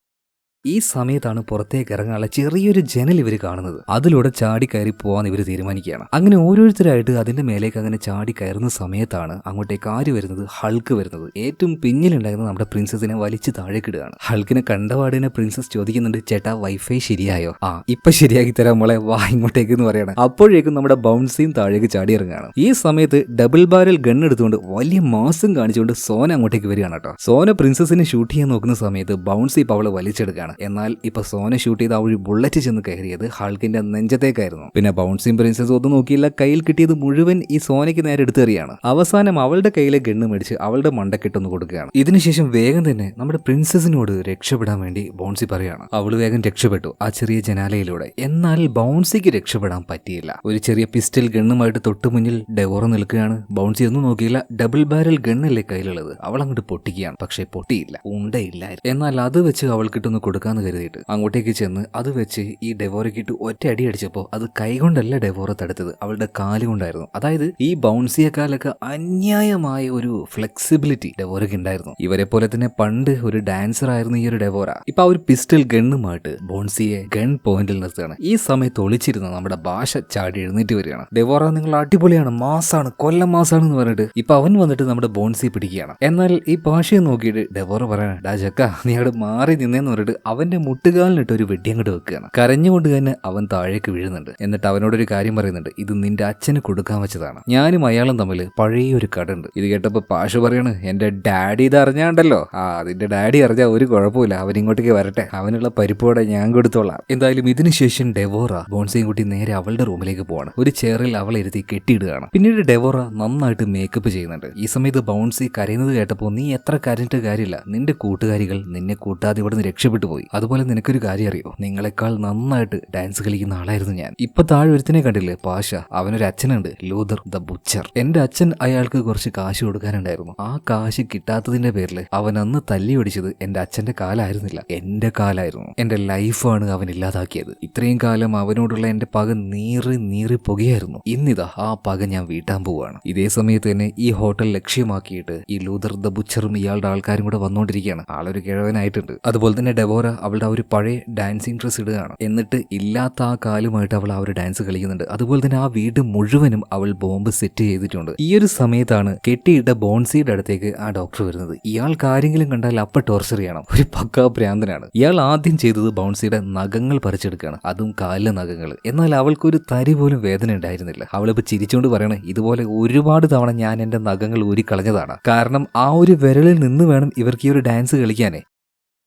ഈ സമയത്താണ് പുറത്തേക്ക് ഇറങ്ങാനുള്ള ചെറിയൊരു ജനൽ ഇവർ കാണുന്നത്. അതിലൂടെ ചാടി കയറി പോവാൻ ഇവർ തീരുമാനിക്കുകയാണ്. അങ്ങനെ ഓരോരുത്തരായിട്ട് അതിന്റെ മേലേക്ക് അങ്ങനെ ചാടി കയറുന്ന സമയത്താണ് അങ്ങോട്ടേക്ക് ആര് വരുന്നത്? ഹൾക്ക് വരുന്നത്. ഏറ്റവും പിന്നിലുണ്ടായിരുന്ന നമ്മുടെ പ്രിൻസസിനെ വലിച്ച് താഴേക്കിടുകയാണ്. ഹൾക്കിനെ കണ്ടപാടിനെ പ്രിൻസസ് ചോദിക്കുന്നുണ്ട്, ചേട്ടാ വൈഫൈ ശരിയായോ? ആ ഇപ്പൊ ശരിയാക്കി തരാം മോളെ, വാ ഇങ്ങോട്ടേക്ക് എന്ന് പറയണം. അപ്പോഴേക്കും നമ്മുടെ ബൗൺസിയും താഴേക്ക് ചാടി ഇറങ്ങുകയാണ്. ഈ സമയത്ത് ഡബിൾ ബാരൽ ഗൺ എടുത്തുകൊണ്ട് വലിയ മാസം കാണിച്ചുകൊണ്ട് സോന അങ്ങോട്ടേക്ക് വരികയാണ് കേട്ടോ. സോന പ്രിൻസസിനെ ഷൂട്ട് ചെയ്യാൻ നോക്കുന്ന സമയത്ത് ബൗൺസി ഇപ്പൊ അവളെ വലിച്ചെടുക്കുകയാണ്. എന്നാൽ ഇപ്പൊ സോന ഷൂട്ട് ചെയ്ത ആ ഒരു ബുള്ളറ്റ് ചെന്ന് കയറിയത് ഹൾക്കിന്റെ നെഞ്ചത്തേക്കായിരുന്നു. പിന്നെ ബൗൺസിയും പ്രിൻസസ് ഒന്നും നോക്കിയില്ല, കയ്യിൽ കിട്ടിയത് മുഴുവൻ ഈ സോനയ്ക്ക് നേരെ എടുത്തെറിയാണ്. അവസാനം അവളുടെ കയ്യിലെ ഗണ്ണ് മേടിച്ച് അവളുടെ മണ്ടക്കിട്ടൊന്ന് കൊടുക്കുകയാണ്. ഇതിനുശേഷം വേഗം തന്നെ നമ്മുടെ പ്രിൻസസിനോട് രക്ഷപ്പെടാൻ വേണ്ടി ബൗൺസി പറയാണ്. അവള് വേഗം രക്ഷപ്പെട്ടു ആ ചെറിയ ജനാലയിലൂടെ. എന്നാൽ ബൗൺസിക്ക് രക്ഷപ്പെടാൻ പറ്റിയില്ല. ഒരു ചെറിയ പിസ്റ്റൽ ഗണ്ണുമായിട്ട് തൊട്ടു മുന്നിൽ ഡെവോറ നിൽക്കുകയാണ്. ബൗൺസി ഒന്നും നോക്കിയില്ല, ഡബിൾ ബാരൽ ഗണ്ണല്ലേ കയ്യിലുള്ളത്, അവൾ അങ്ങോട്ട് പൊട്ടിക്കുകയാണ്. പക്ഷെ പൊട്ടിയില്ല, ഉണ്ടയില്ലായിരുന്നു. എന്നാൽ അത് വെച്ച് അവൾക്കിട്ടൊന്ന് കൊടുക്കാന്ന് കരുതിയിട്ട് അങ്ങോട്ടേക്ക് ചെന്ന് അത് വെച്ച് ഈ ഡെവോറയ്ക്കിട്ട് ഒറ്റ അടി അടിച്ചപ്പോൾ അത് കൈകൊണ്ടല്ല ഡെവോറ തടുത്തത്, അവളുടെ കാലുകൊണ്ടായിരുന്നു. അതായത് ഈ ബൗൺസിയെക്കാലൊക്കെ അന്യായമായ ഒരു ഫ്ലെക്സിബിലിറ്റി ഡെവോറയ്ക്ക് ഉണ്ടായിരുന്നു. ഇവരെ പോലെ തന്നെ പണ്ട് ഒരു ഡാൻസർ ആയിരുന്നു ഈ ഒരു ഡെവോറ. ഇപ്പൊ ആ ഒരു പിസ്റ്റൽ ഗണ്ണുമായിട്ട് ബോൺസിയെ ഗൺ പോയിന്റിൽ നിർത്തുകയാണ്. ഈ സമയത്ത് ഒളിച്ചിരുന്ന നമ്മുടെ ഭാഷ ചാടി എഴുന്നേറ്റ് വരികയാണ്. ഡെവോറ നിങ്ങൾ അടിപൊളിയാണ്, മാസാണ്, കൊല്ലം മാസാണ് എന്ന് പറഞ്ഞിട്ട് ഇപ്പൊ അവൻ വന്നിട്ട് നമ്മുടെ ബോൺസിയെ പിടിക്കുകയാണ്. എന്നാൽ ഈ ഭാഷയെ നോക്കിയിട്ട് ഡെവോറ പറയണ, ഡാ ജക്ക നീ അവിടെ മാറി നിന്നേന്ന് പറഞ്ഞിട്ട് അവന്റെ മുട്ടുകാലിനിട്ട് ഒരു വെടിയങ്ങോട്ട് വെക്കുകയാണ്. കരഞ്ഞുകൊണ്ട് തന്നെ അവൻ താഴേക്ക് വീഴുന്നുണ്ട്. എന്നിട്ട് അവനോടൊരു കാര്യം പറയുന്നുണ്ട്, ഇത് നിന്റെ അച്ഛന് കൊടുക്കാൻ വെച്ചതാണ്. ഞാനും അയാളും തമ്മിൽ പഴയ ഒരു കട ഉണ്ട്. ഇത് കേട്ടപ്പോ പാഷ പറയാണ്, എന്റെ ഡാഡി ഇത് അറിഞ്ഞാണ്ടല്ലോ. അതിന്റെ ഡാഡി അറിഞ്ഞാൽ ഒരു കുഴപ്പമില്ല, അവൻ ഇങ്ങോട്ടേക്ക് വരട്ടെ, അവനുള്ള പരിപ്പോടെ ഞാൻ കൊടുത്തോളാം. എന്തായാലും ഇതിനുശേഷം ഡെവോറ ബോൺസിയും കുട്ടി നേരെ അവളുടെ റൂമിലേക്ക് പോവാണ്. ഒരു ചെയറിൽ അവളെ ഇരുത്തി കെട്ടിയിടുകയാണ്. പിന്നീട് ഡെവോറ നന്നായിട്ട് മേക്കപ്പ് ചെയ്യുന്നുണ്ട്. ഈ സമയത്ത് ബൗൺസി കരയുന്നത് കേട്ടപ്പോൾ, നീ എത്ര കരഞ്ഞിട്ട് കാര്യമില്ല, നിന്റെ കൂട്ടുകാരികൾ നിന്നെ കൂട്ടാതെ ഇവിടെ നിന്ന് രക്ഷപ്പെട്ടു പോയി. അതുപോലെ നിനക്കൊരു കാര്യം അറിയോ, നിങ്ങളെക്കാൾ നന്നായിട്ട് ഡാൻസ് കളിക്കുന്ന ആളായിരുന്നു ഞാൻ. ഇപ്പൊ താഴെ ഒരുത്തിനെ കണ്ടില്ലേ, പാഷ, അവനൊരു അച്ഛനുണ്ട്, ലൂതർ ദ ബുച്ചർ. എന്റെ അച്ഛൻ അയാൾക്ക് കുറച്ച് കാശ് കൊടുക്കാനുണ്ടായിരുന്നു. ആ കാശ് കിട്ടാത്തതിന്റെ പേരിൽ അവൻ അന്ന് തല്ലി ഒടിച്ചത് എന്റെ അച്ഛന്റെ കാലായിരുന്നില്ല, എന്റെ കാലായിരുന്നു. എന്റെ ലൈഫാണ് അവൻ ഇല്ലാതാക്കിയത്. ഇത്രയും കാലം അവനോടുള്ള എന്റെ പക നീറി പുകയായിരുന്നു. ഇന്നിതാ ആ പക ഞാൻ വീട്ടാൻ പോവാണ്. ഇതേ സമയത്ത് തന്നെ ഈ ഹോട്ടൽ ലക്ഷ്യമാക്കിയിട്ട് ഈ ലൂതർ ദ ബുച്ചറും ഇയാളുടെ ആൾക്കാരും കൂടെ വന്നുകൊണ്ടിരിക്കുകയാണ്. ആളൊരു കിഴവനായിട്ടുണ്ട്. അതുപോലെ തന്നെ ഡെവോറ അവളുടെ ആ ഒരു പഴയ ഡാൻസിങ് ഡ്രസ് ഇടുകയാണ്. എന്നിട്ട് ഇല്ലാത്ത ആ കാലുമായിട്ട് അവൾ ആ ഒരു ഡാൻസ് കളിക്കുന്നുണ്ട്. അതുപോലെ തന്നെ ആ വീട് മുഴുവനും അവൾ ബോംബ് സെറ്റ് ചെയ്തിട്ടുണ്ട്. ഈ ഒരു സമയത്താണ് കെട്ടിയിട്ട ബോൺസിയുടെ അടുത്തേക്ക് ആ ഡോക്ടർ വരുന്നത്. ഇയാൾക്ക് ആരെങ്കിലും കണ്ടാൽ അപ്പ ടോർച്ചർ ചെയ്യണം. ഒരു പക്കാ ഭ്രാന്തനാണ്. ഇയാൾ ആദ്യം ചെയ്തത് ബൗൺസിയുടെ നഖങ്ങൾ പറിച്ചെടുക്കുകയാണ്, അതും കാലിലെ നഖങ്ങൾ. എന്നാൽ അവൾക്കൊരു തരി പോലും വേദന ഉണ്ടായിരുന്നില്ല. അവളിപ്പോ ചിരിച്ചുകൊണ്ട് പറയണേ, ഇതുപോലെ ഒരുപാട് തവണ ഞാൻ എന്റെ നഖങ്ങൾ ഊരിക്കളഞ്ഞതാണ്. കാരണം ആ ഒരു വിരലിൽ നിന്ന് വേണം ഇവർക്ക് ഈ ഒരു ഡാൻസ് കളിക്കാനേ.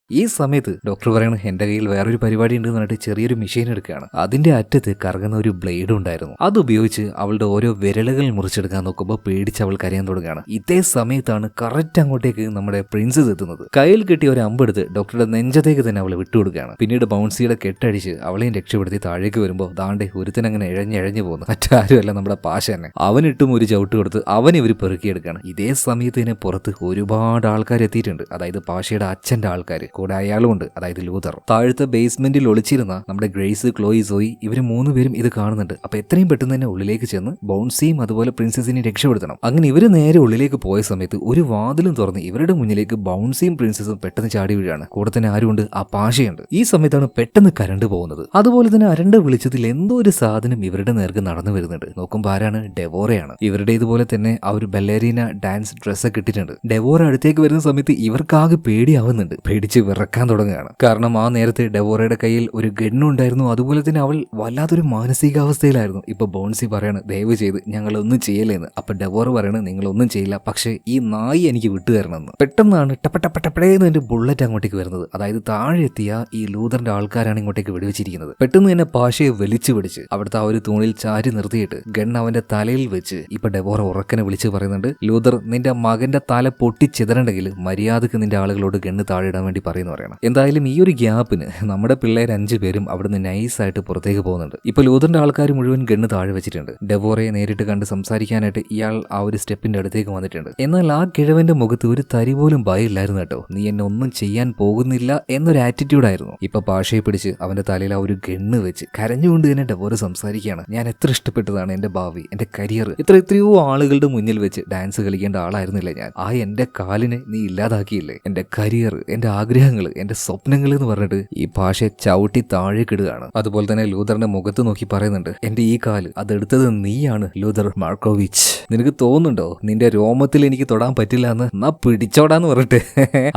ഈ സമയത്ത് ഡോക്ടർ പറയണ, എന്റെ കയ്യിൽ വേറൊരു പരിപാടി ഉണ്ട് എന്ന് പറഞ്ഞിട്ട് ചെറിയൊരു മെഷീൻ എടുക്കുകയാണ്. അതിന്റെ അറ്റത്ത് കറങ്ങുന്ന ഒരു ബ്ലേഡ് ഉണ്ടായിരുന്നു. അത് ഉപയോഗിച്ച് അവളുടെ ഓരോ വിരലുകൾ മുറിച്ചെടുക്കാൻ നോക്കുമ്പോൾ പേടിച്ച് അവൾ കരയാൻ തുടങ്ങുകയാണ്. ഇതേ സമയത്താണ് കറക്റ്റ് അങ്ങോട്ടേക്ക് നമ്മുടെ പ്രിൻസസ് എത്തുന്നത്. കയ്യിൽ കിട്ടിയ ഒരു അമ്പെടുത്ത് ഡോക്ടറുടെ നെഞ്ചത്തേക്ക് തന്നെ അവളെ വിട്ടുകൊടുക്കുകയാണ്. പിന്നീട് ബൗൺസിയുടെ കെട്ടടിച്ച് അവളെയും രക്ഷപ്പെടുത്തി താഴേക്ക് വരുമ്പോൾ ദാണ്ടെ ഒരുത്തൻ അങ്ങനെ ഇഴഞ്ഞു പോകുന്നു. മറ്റാരുമല്ല, നമ്മുടെ പാഷ തന്നെ. അവനിട്ടും ഒരു ചവിട്ട് കൊടുത്ത് അവൻ ഇവർ പെറുക്കിയെടുക്കുകയാണ്. ഇതേ സമയത്ത് തന്നെ പുറത്ത് ഒരുപാട് ആൾക്കാർ എത്തിയിട്ടുണ്ട്. അതായത് പാഷയുടെ അച്ഛന്റെ ആൾക്കാർ, കൂടെ അയാളും ഉണ്ട്, അതായത് ലൂതർ. താഴത്തെ ബേസ്മെന്റിൽ ഒളിച്ചിരുന്ന നമ്മുടെ ഗ്രേസ്, ക്ലോയി, സോയി, ഇവര് 3 പേരും ഇത് കാണുന്നുണ്ട്. അപ്പൊ എത്രയും പെട്ടെന്ന് തന്നെ ഉള്ളിലേക്ക് ചെന്ന് ബൗൺസിയും അതുപോലെ പ്രിൻസസിനെ രക്ഷപ്പെടുത്തണം. അങ്ങനെ ഇവര് നേരെ ഉള്ളിലേക്ക് പോയ സമയത്ത് ഒരു വാതിലും തുറന്ന് ഇവരുടെ മുന്നിലേക്ക് ബൗൺസിയും പ്രിൻസസും പെട്ടെന്ന് ചാടി വീഴാണ്. കൂടെ തന്നെ ആരുണ്ട്, ആ പാഷയുണ്ട്. ഈ സമയത്താണ് പെട്ടെന്ന് കരണ്ട് പോകുന്നത്. അതുപോലെ തന്നെ അരണ്ട വിളിച്ചതിൽ എന്തോ ഒരു സാധനം ഇവരുടെ നേർക്ക് നടന്നു വരുന്നുണ്ട്. നോക്കുമ്പോൾ ആരാണ്, ഡെവോറയാണ്. ഇവരുടെ ഇതുപോലെ തന്നെ ആ ഒരു ബെല്ലേരീന ഡാൻസ് ഡ്രസ്സൊക്കെ ഇട്ടിട്ടുണ്ട്. ഡെവോറ അടുത്തേക്ക് വരുന്ന സമയത്ത് ഇവർക്കാകെ പേടിയാവുന്നുണ്ട്. പേടിച്ച് വിറക്കാൻ തുടങ്ങുകയാണ്. കാരണം ആ നേരത്തെ ഡെവോറയുടെ കയ്യിൽ ഒരു ഗണ്ണുണ്ടായിരുന്നു. അതുപോലെ തന്നെ അവൾ വല്ലാത്തൊരു മാനസികാവസ്ഥയിലായിരുന്നു. ഇപ്പൊ ബോൺസി പറയാണ്, ദയവ് ചെയ്ത് ഞങ്ങളൊന്നും ചെയ്യലേന്ന്. അപ്പൊ ഡെവോറ പറയാണ്, നിങ്ങളൊന്നും ചെയ്യില്ല, പക്ഷേ ഈ നായി എനിക്ക് വിട്ടുതരണമെന്ന്. പെട്ടെന്നാണ് ടപ്പടപ്പടപ്പടേന്ന് എന്റെ ബുള്ളറ്റ് അങ്ങോട്ടേക്ക് വരുന്നത്. അതായത് താഴെ എത്തിയ ഈ ലൂതറിന്റെ ആൾക്കാരാണ് ഇങ്ങോട്ടേക്ക് വെടിവെച്ചിരിക്കുന്നത്. പെട്ടെന്ന് തന്നെ പാഷയെ വലിച്ചു പിടിച്ച് അവിടുത്തെ ആ ഒരു തൂണിൽ ചാരി നിർത്തിയിട്ട് ഗൺ അവന്റെ തലയിൽ വെച്ച് ഇപ്പൊ ഡെവോറ ഉറക്കനെ വിളിച്ച് പറയുന്നുണ്ട്, ലൂതർ, നിന്റെ മകന്റെ തല പൊട്ടിച്ചിതറണ്ടെങ്കിൽ മര്യാദക്ക് നിന്റെ ആളുകളോട് ഗണ്ണ് താഴെ ഇടാൻ വേണ്ടി പറയുന്നു പറയണം. എന്തായാലും ഈ ഒരു ഗ്യാപ്പിന് നമ്മുടെ പിള്ളേർ 5 പേരും അവിടുന്ന് നൈസായിട്ട് പുറത്തേക്ക് പോകുന്നുണ്ട്. ഇപ്പൊ ലൂതറിന്റെ ആൾക്കാർ മുഴുവൻ ഗണ്ണ് താഴെ വെച്ചിട്ടുണ്ട്. ഡെവോറയെ നേരിട്ട് കണ്ട് സംസാരിക്കാനായിട്ട് ഇയാൾ ആ ഒരു സ്റ്റെപ്പിന്റെ അടുത്തേക്ക് വന്നിട്ടുണ്ട്. എന്നാൽ ആ കിഴവന്റെ മുഖത്ത് ഒരു തരി പോലും ഭയമില്ലായിരുന്നു കേട്ടോ. നീ എന്നെ ഒന്നും ചെയ്യാൻ പോകുന്നില്ല എന്നൊരു ആറ്റിറ്റ്യൂഡായിരുന്നു. ഇപ്പൊ പാഷയെ പിടിച്ച് അവന്റെ തലയിൽ ആ ഒരു ഗണ്ണ് വെച്ച് കരഞ്ഞുകൊണ്ട് തന്നെ ഡെവോറ സംസാരിക്കുകയാണ്. ഞാൻ എത്ര ഇഷ്ടപ്പെട്ടതാണ് എന്റെ ഭാവി, എന്റെ കരിയർ. എത്രയോ ആളുകളുടെ മുന്നിൽ വെച്ച് ഡാൻസ് കളിക്കേണ്ട ആളായിരുന്നില്ല ഞാൻ. ആ എന്റെ കാലിനെ നീ ഇല്ലാതാക്കിയില്ലേ. എന്റെ കരിയർ, എന്റെ ആഗ്രഹങ്ങൾ, എന്റെ സ്വപ്നങ്ങൾ എന്ന് പറഞ്ഞിട്ട് ഈ ഭാഷയെ ചവിട്ടി താഴേക്കിടുകയാണ്. അതുപോലെ തന്നെ ലൂതറിന്റെ മുഖത്ത് നോക്കി പറയുന്നുണ്ട്, എന്റെ ഈ കാല് അതെടുത്തത് നീയാണ് ലൂതർ മാർക്കോവിച്ച്. നിനക്ക് തോന്നുന്നുണ്ടോ നിന്റെ രോമത്തിൽ എനിക്ക് തൊടാൻ പറ്റില്ല എന്ന്? എന്നാ പിടിച്ചോടാന്ന് പറഞ്ഞിട്ട്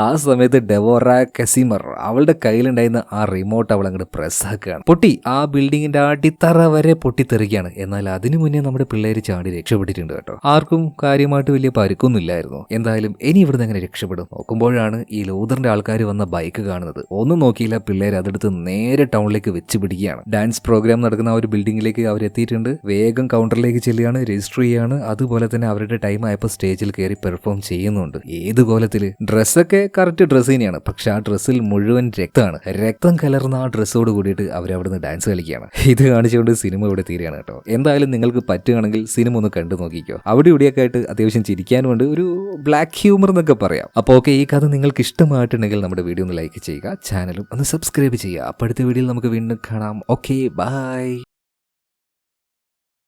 ആ സമയത്ത് ഡെവോറ കസിമർ അവളുടെ കയ്യിലുണ്ടായിരുന്ന ആ റിമോട്ട് അവൾ അങ്ങോട്ട് പ്രസ്സാക്കുകയാണ്. പൊട്ടി ആ ബിൽഡിങ്ങിന്റെ അടിത്തറ വരെ പൊട്ടിത്തെറിക്കുകയാണ്. എന്നാൽ അതിനു മുന്നേ നമ്മുടെ പിള്ളേര് ചാടി രക്ഷപ്പെട്ടിട്ടുണ്ട് കേട്ടോ. ആർക്കും കാര്യമായിട്ട് വലിയ പരുക്കൊന്നും ഇല്ലായിരുന്നു. എന്തായാലും ഇനി ഇവിടുന്ന് എങ്ങനെ രക്ഷപ്പെടും നോക്കുമ്പോഴാണ് ഈ ലൂതറിന്റെ ആൾക്കാർ വന്ന ബൈക്ക് കാണുന്നത്. ഒന്നും നോക്കിയില്ല, പിള്ളേർ അതെടുത്ത് നേരെ ടൗണിലേക്ക് വെച്ച് പിടിക്കുകയാണ്. ഡാൻസ് പ്രോഗ്രാം നടക്കുന്ന ആ ഒരു ബിൽഡിങ്ങിലേക്ക് അവർ എത്തിയിട്ടുണ്ട്. വേഗം കൗണ്ടറിലേക്ക് ചെല്ലുകയാണ്, രജിസ്റ്റർ ചെയ്യാണ്. അതുപോലെ തന്നെ അവരുടെ ടൈം ആയപ്പോൾ സ്റ്റേജിൽ കയറി പെർഫോം ചെയ്യുന്നുണ്ട്. ഏത് കോലത്തില്? ഡ്രസ്സൊക്കെ കറക്റ്റ് ഡ്രസ്സ് തന്നെയാണ്, പക്ഷെ ആ ഡ്രസ്സിൽ മുഴുവൻ രക്തമാണ്. രക്തം കലർന്ന ആ ഡ്രസ്സോട് കൂടിയിട്ട് അവരവിടുന്ന് ഡാൻസ് കളിക്കുകയാണ്. ഇത് കാണിച്ചുകൊണ്ട് സിനിമ ഇവിടെ തീരുകയാണ് കേട്ടോ. എന്തായാലും നിങ്ങൾക്ക് പറ്റുകയാണെങ്കിൽ സിനിമ ഒന്ന് കണ്ടു നോക്കിക്കോ. അവിടെ ഇവിടെയൊക്കെ ആയിട്ട് അത്യാവശ്യം ചിരിക്കാനുണ്ട്, ഒരു ബ്ലാക്ക് ഹ്യൂമർ എന്നൊക്കെ പറയാം. അപ്പോൾ ഓക്കെ, ഈ കഥ നിങ്ങൾക്ക് ഇഷ്ടമായിട്ടുണ്ടെങ്കിൽ നമ്മുടെ വീഡിയോ ഒന്ന് ലൈക്ക് ചെയ്യുക, ചാനലും ഒന്ന് സബ്സ്ക്രൈബ് ചെയ്യുക. അപ്പോൾ അടുത്ത വീഡിയോയിൽ നമുക്ക് വീണ്ടും കാണാം. Okay, by.